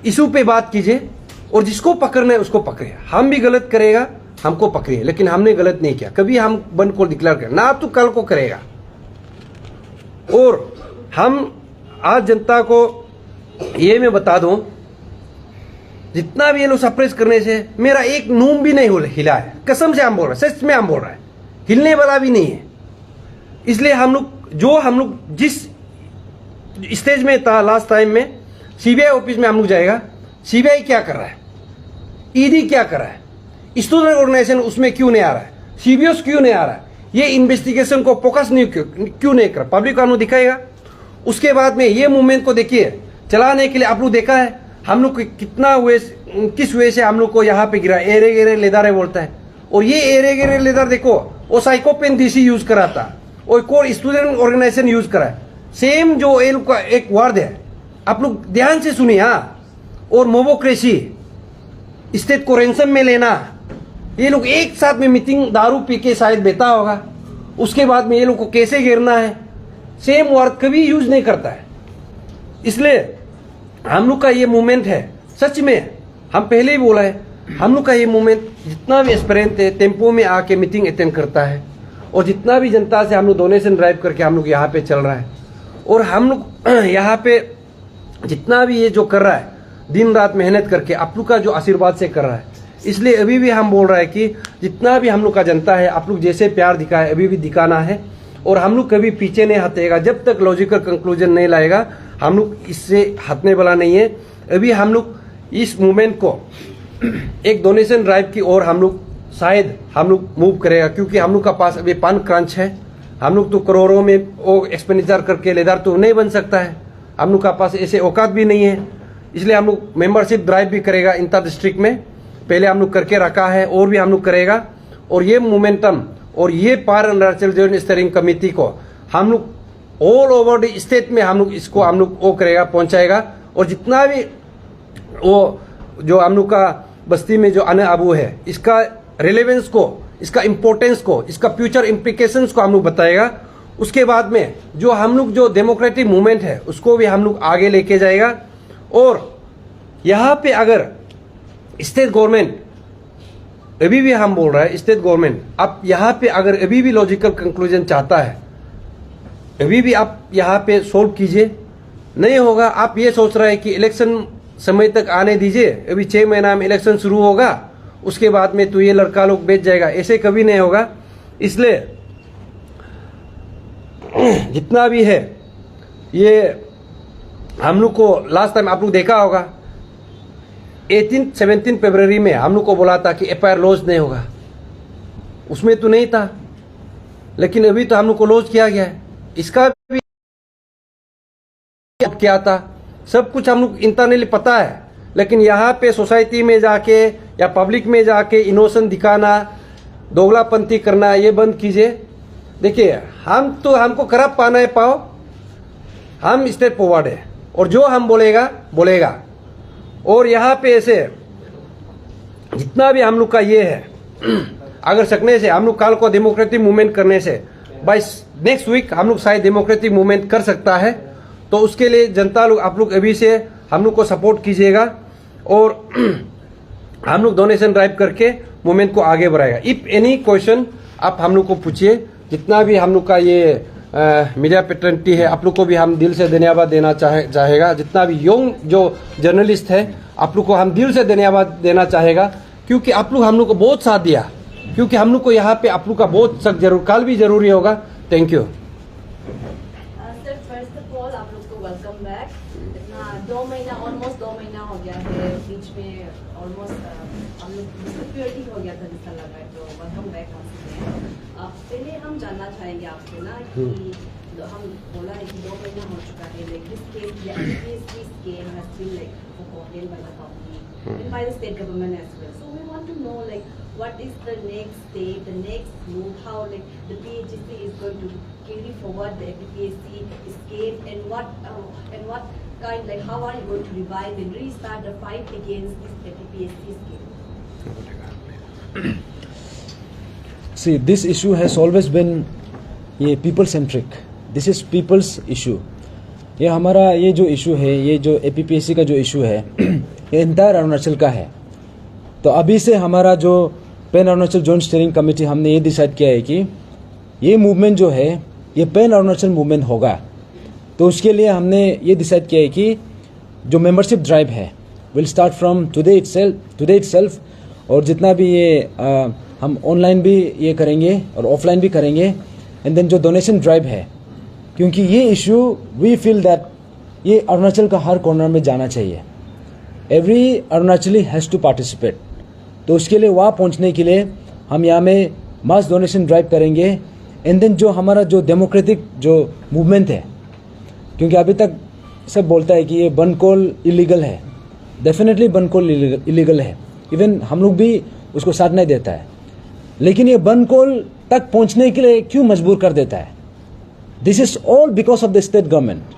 इशू पे बात कीजिए और जिसको पकड़ना है उसको पकड़िए। हम भी गलत करेगा, हमको पकड़िए, लेकिन हमने गलत नहीं किया। कभी हम बंद को डिक्लेयर करें ना, तो कल को करेगा। और हम आज जनता को ये मैं बता दूं, जितना भी ये लोग सप्रेस करने से मेरा एक नूम भी नहीं हिला है। कसम से हम बोल रहे हैं, सच में हम बोल रहे हैं, हिलने वाला भी नहीं है। इसलिए हम लोग जिस स्टेज में था लास्ट टाइम में, सीबीआई ऑफिस में हम लोग जाएगा। सीबीआई क्या कर रहा है, ईडी क्या कर रहा है, स्टूडेंट ऑर्गेनाइजेशन उसमें क्यों नहीं आ रहा है, सीबीओस क्यों नहीं आ रहा है, ये इन्वेस्टिगेशन को फोकस नहीं क्यों नहीं कर, पब्लिक को हम लोग दिखाएगा। उसके बाद में ये मूवमेंट को देखिए, चलाने के लिए आप लोग देखा है हम लोग कितना किस वे से हम लोग को यहाँ पे गिरा, एरे गेरे लेदारे बोलता है। और ये एरे गेरे लेदार देखो, वो साइकोपेन डीसी यूज करा था, और कोई स्टूडेंट ऑर्गेनाइजेशन यूज करा है। सेम जो ए का एक वर्ड है, आप लोग ध्यान से सुनिए। हाँ, और मोबोक्रेसी, स्टेट को रेंसम में लेना, ये लोग एक साथ में मीटिंग दारू पी के शायद बेता होगा, उसके बाद में ये लोग को कैसे गिरना है, सेम वर्ड कभी यूज नहीं करता है। इसलिए हम लोग का ये मूवमेंट है, सच में हम पहले ही बोला है, हम लोग का ये मूवमेंट जितना भी एस्पिरेंट है टेम्पो में आके मीटिंग अटेंड करता है, और जितना भी जनता से हम लोग डोनेशन ड्राइव करके हम लोग यहाँ पे चल रहा है, और हम लोग यहाँ पे जितना भी ये जो कर रहा है दिन रात मेहनत करके आप लोग का जो आशीर्वाद से कर रहा है। इसलिए अभी भी हम बोल रहे हैं कि जितना भी हम लोग का जनता है, आप लोग जैसे प्यार दिखाए अभी भी दिखाना है, और हम लोग कभी पीछे नहीं हटेगा। जब तक लॉजिकल कंक्लूजन नहीं लाएगा हम लोग इससे हटने वाला नहीं है। अभी हम लोग इस मूवमेंट को एक डोनेशन ड्राइव की ओर हम लोग शायद हम लोग मूव करेगा, क्योंकि हम लोग का पास अभी फंड क्रंच है। हम लोग तो करोड़ों में वो एक्सपेंडिचर करके लेदार तो नहीं बन सकता है, हम लोग का पास ऐसे औकात भी नहीं है। इसलिए हम लोग मेंबरशिप ड्राइव भी करेगा इंटर डिस्ट्रिक्ट में, पहले हम लोग करके रखा है, और भी हम लोग करेगा। और ये मोमेंटम और ये पार अरुणाचल जॉइंट स्टीयरिंग कमेटी को हम लोग ऑल ओवर द स्टेट में हम लोग इसको हम लोग वो करेगा, पहुंचाएगा। और जितना भी वो जो हम लोग का बस्ती में जो अन अबू है, इसका रिलेवेंस को, इसका इंपॉर्टेंस को, इसका फ्यूचर इम्प्लीकेशंस को हम लोग बताएगा। उसके बाद में जो हम लोग जो डेमोक्रेटिक मूवमेंट है उसको भी हम लोग आगे लेके जाएगा। और यहाँ पे अगर स्टेट गवर्नमेंट, अभी भी हम बोल रहे हैं स्टेट गवर्नमेंट, आप यहाँ पे अगर अभी भी लॉजिकल कंक्लूजन चाहता है, अभी भी आप यहाँ पे सोल्व कीजिए। नहीं होगा, आप ये सोच रहे हैं कि इलेक्शन समय तक आने दीजिए, अभी 6 महीना में इलेक्शन शुरू होगा, उसके बाद में तो ये लड़का लोग बेच जाएगा, ऐसे कभी नहीं होगा। इसलिए जितना भी है ये हम लोग को लास्ट टाइम आप लोग देखा होगा 17 फरवरी में हम लोग को बोला था कि एफआईआर लॉन्च नहीं होगा, उसमें तो नहीं था, लेकिन अभी तो हम लोग को लॉन्च किया गया है। इसका भी क्या था सब कुछ हम लोग इंटरनली पता है, लेकिन यहाँ पे सोसाइटी में जाके या पब्लिक में जाके इनोसेंट दिखाना, दोगलापंथी करना ये बंद कीजिए। देखिए हमको करप्ट पाना है पाओ, हम स्टेट फॉरवर्ड है और जो हम बोलेगा। और यहाँ पे ऐसे जितना भी हम लोग का ये है, अगर सकने से हम लोग कल को डेमोक्रेटिक मूवमेंट करने से बाय नेक्स्ट वीक हम लोग शायद डेमोक्रेटिक मूवमेंट कर सकता है। तो उसके लिए जनता लोग आप लोग अभी से हम लोग को सपोर्ट कीजिएगा और हम लोग डोनेशन ड्राइव करके मूवमेंट को आगे बढ़ाएगा। इफ एनी क्वेश्चन आप हम लोग को पूछिए। जितना भी हम लोग का ये मीडिया पेटर्निटी है, आप लोग को भी हम दिल से धन्यवाद देना चाहेगा। जितना भी यंग जो जर्नलिस्ट है, आप लोग को हम दिल से धन्यवाद देना चाहेगा, क्योंकि आप लोग हम लोग को बहुत साथ दिया। क्योंकि हम लोग को यहाँ पे आप लोग का बहुत सख्त कल भी जरूरी होगा। Thank you. Sir first of all आप लोग को वेलकम बैक। इतना ऑलमोस्ट 2 महीना हो गया है, बीच में ऑलमोस्ट हम लोग डिसअपियरिटी हो गया था जिसका लगा है, तो वेलकम बैक आप। पहले हम जानना चाहेंगे आपसे ना कि हम बोला है कि 2 महीना हो चुका है, like this case scam has been like forgotten by the public and by the state government as well. So we want to know like what is the next step, the next move, how like the PHSC is going to carry forward the FPPSC scheme, and what kind, like how are you going to revive and restart the fight against this FPPSC scheme? See, this issue has always been ये people centric. This is people's issue. ये हमारा ये जो issue है, ये जो APPSC का जो इशू है, ये इंटायर अरुणाचल का है। तो अभी से हमारा जो pan Arunachal joint steering committee हमने ये डिसाइड किया है कि ये मूवमेंट जो है ये पैन अरुणाचल मूवमेंट होगा। तो उसके लिए हमने ये डिसाइड किया है कि जो मेंबरशिप ड्राइव है will start from today itself. और जितना भी ये हम ऑनलाइन भी ये करेंगे और ऑफलाइन भी करेंगे। एंड देन जो डोनेशन ड्राइव है, क्योंकि ये इशू वी फील दैट ये अरुणाचल का हर कॉर्नर में जाना चाहिए। Every Arunachali has to participate. तो उसके लिए वहाँ पहुँचने के लिए हम यहाँ में मास डोनेशन ड्राइव करेंगे। एंड देन जो हमारा जो डेमोक्रेटिक जो मूवमेंट है, क्योंकि अभी तक सब बोलता है कि ये बनकोल इलीगल है। डेफिनेटली बनकोल इलीगल है, इवन हम लोग भी उसको साथ नहीं देता है। लेकिन ये बनकोल तक पहुँचने के लिए क्यों मजबूर कर देता है? This is all because of the state government.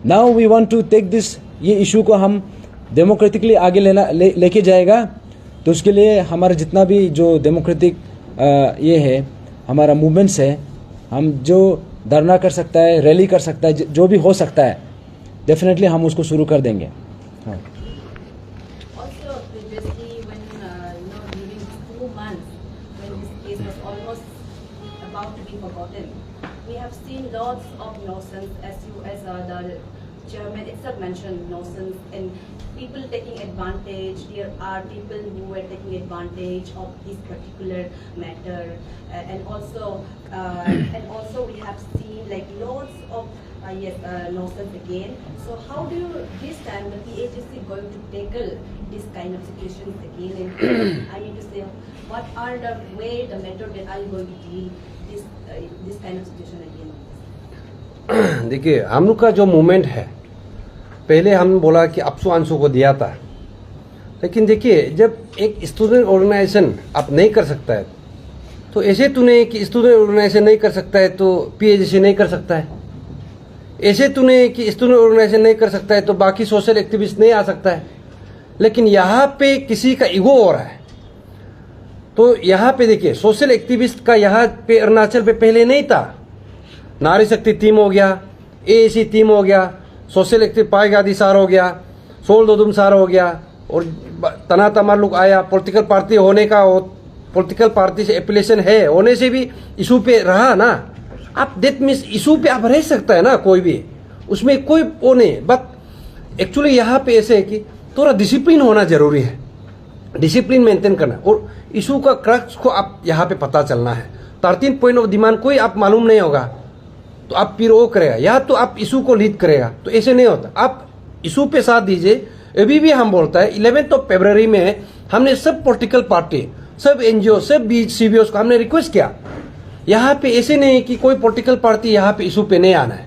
Now we want to take this, ये इशू को हम डेमोक्रेटिकली आगे लेके जाएगा। तो उसके लिए हमारा जितना भी जो डेमोक्रेटिक ये है हमारा मूवमेंट्स है, हम जो धरना कर सकता है, रैली कर सकता है, जो भी हो सकता है, डेफिनेटली हम उसको शुरू कर देंगे। हाँ। Also, previously, when during 2 months, when this case was almost about to be forgotten, we have seen lots of nonsense, as the chairman itself mentioned, nonsense and people taking advantage. There are people who were taking advantage of this particular matter, and also we have seen like lots of nonsense again. So how do you this time the PHSC going to tackle this kind of situations again? And I mean to say, what are the method that are you going to deal this kind of situation again? देखिए हम लोग का जो movement है, पहले हम बोला कि अपसू आंसू को दिया था। लेकिन देखिए जब एक स्टूडेंट ऑर्गेनाइजेशन आप नहीं कर सकता है, तो ऐसे तो नहीं कि स्टूडेंट ऑर्गेनाइजेशन नहीं कर सकता है तो पीएचसी नहीं कर सकता है। ऐसे तो नहीं कि स्टूडेंट ऑर्गेनाइजेशन नहीं कर सकता है तो बाकी सोशल एक्टिविस्ट नहीं आ सकता है। लेकिन यहाँ पे किसी का ईगो हो रहा है। तो यहाँ पे देखिए सोशल एक्टिविस्ट का यहाँ पे अरुणाचल पे पहले नहीं था। नारी शक्ति टीम हो गया, एएसी टीम हो गया, सोशल एक्टिव पाईगादी सार हो गया, सोल दोदुम सार हो गया, और तना तमार लोग आया। पॉलिटिकल पार्टी होने का, पॉलिटिकल पार्टी से एप्लीकेशन है होने से भी इशू पे रहा ना। आप डेट मीन्स इशू पे आप रह सकता है ना, कोई भी उसमें कोई वो नहीं। बट एक्चुअली यहाँ पे ऐसे है कि थोड़ा डिसिप्लिन होना जरूरी है, डिसिप्लिन मेंटेन करना, और इशू का क्रक्स को आप यहाँ पे पता चलना है। 13 पॉइंट ऑफ डिमांड कोई आप मालूम नहीं होगा तो आप फिर वो करेगा, या तो आप इशू को लीड करेगा। तो ऐसे नहीं होता, आप इशू पे साथ दीजिए। अभी भी हम बोलता है 11 फरवरी में हमने सब पॉलिटिकल पार्टी, सब एनजीओ, सब सीबीओ को हमने रिक्वेस्ट किया, यहाँ पे ऐसे नहीं कि कोई पॉलिटिकल पार्टी यहाँ पे इशू पे नहीं आना है,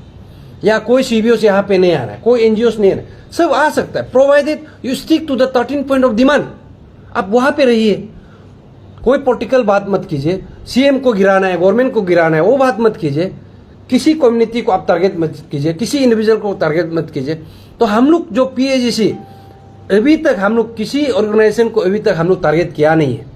या कोई सीबीओ यहाँ पे नहीं आना है, कोई एनजीओ नहीं आना है, सब आ सकता है, provided you stick to the 13 point of demand. आप वहां पे रहिए। कोई पॉलिटिकल बात मत कीजिए, सीएम को गिराना है, गवर्नमेंट को गिराना है, वो बात मत कीजिए। किसी कम्युनिटी को आप टारगेट मत कीजिए, किसी इंडिविजुअल को टारगेट मत कीजिए। तो हम लोग जो PAGC अभी तक हम लोग किसी ऑर्गेनाइजेशन को अभी तक हम लोग टारगेट किया नहीं है,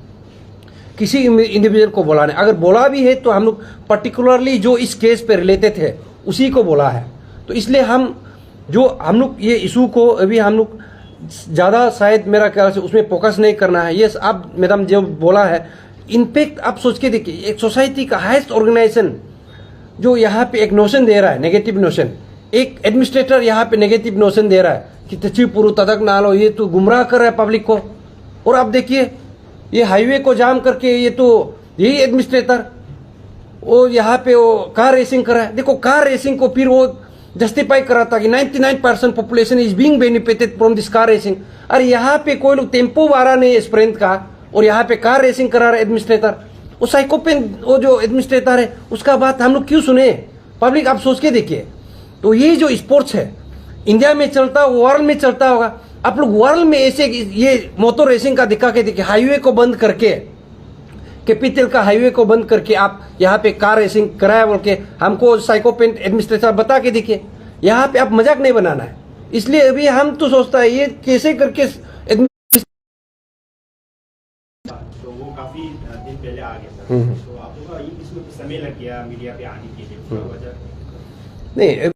किसी इंडिविजुअल को बोला नहीं। अगर बोला भी है तो हम लोग पर्टिकुलरली जो इस केस पे रिलेटेड है उसी को बोला है। तो इसलिए हम लोग ये इशू को अभी हम लोग ज़्यादा शायद मेरा ख्याल से उसमें फोकस नहीं करना है। ये आप मैडम जो बोला है, इनफैक्ट आप सोच के देखिए, एक सोसाइटी का हाईएस्ट ऑर्गेनाइजेशन जो यहाँ पे एक नोशन दे रहा है, नेगेटिव नोशन, एक एडमिनिस्ट्रेटर यहाँ पे नेगेटिव नोशन दे रहा है कि तचिपुरु तदक नालो, ये तो गुमराह कर रहा है पब्लिक को। और आप देखिए ये हाईवे को जाम करके ये तो यही एडमिनिस्ट्रेटर वो यहाँ पे वो कार रेसिंग कर रहा है। देखो कार रेसिंग को फिर वो जस्टिफाई करा था कि 99% population is being benefited from this car racing. अरे यहाँ पे कोई लोग टेम्पो वाला नहीं है स्प्रेंट का, और यहाँ पे कार रेसिंग करा रहा है एडमिनिस्ट्रेटर। वो साइकोपेन वो जो एडमिनिस्ट्रेटर है उसका बात हम लोग क्यों सुने? पब्लिक आप सोच के देखिए। तो ये जो स्पोर्ट्स है इंडिया में चलता, वर्ल्ड में चलता होगा। आप लोग वर्ल्ड में ऐसे ये मोटर रेसिंग का दिखा के देखिए, हाईवे को बंद करके, कैपिटल का हाईवे को बंद करके आप यहाँ पे कार रेसिंग कराया बोल के हमको साइकोपेंट एडमिनिस्ट्रेटर बता के देखिए। यहाँ पे आप मजाक नहीं बनाना है। इसलिए अभी हम तो सोचता है ये कैसे करके तो वो काफी दिन पहले आ गया था। तो आप लोगों का इसमें समय लग गया मीडिया पे आने के लिए, वजह नहीं।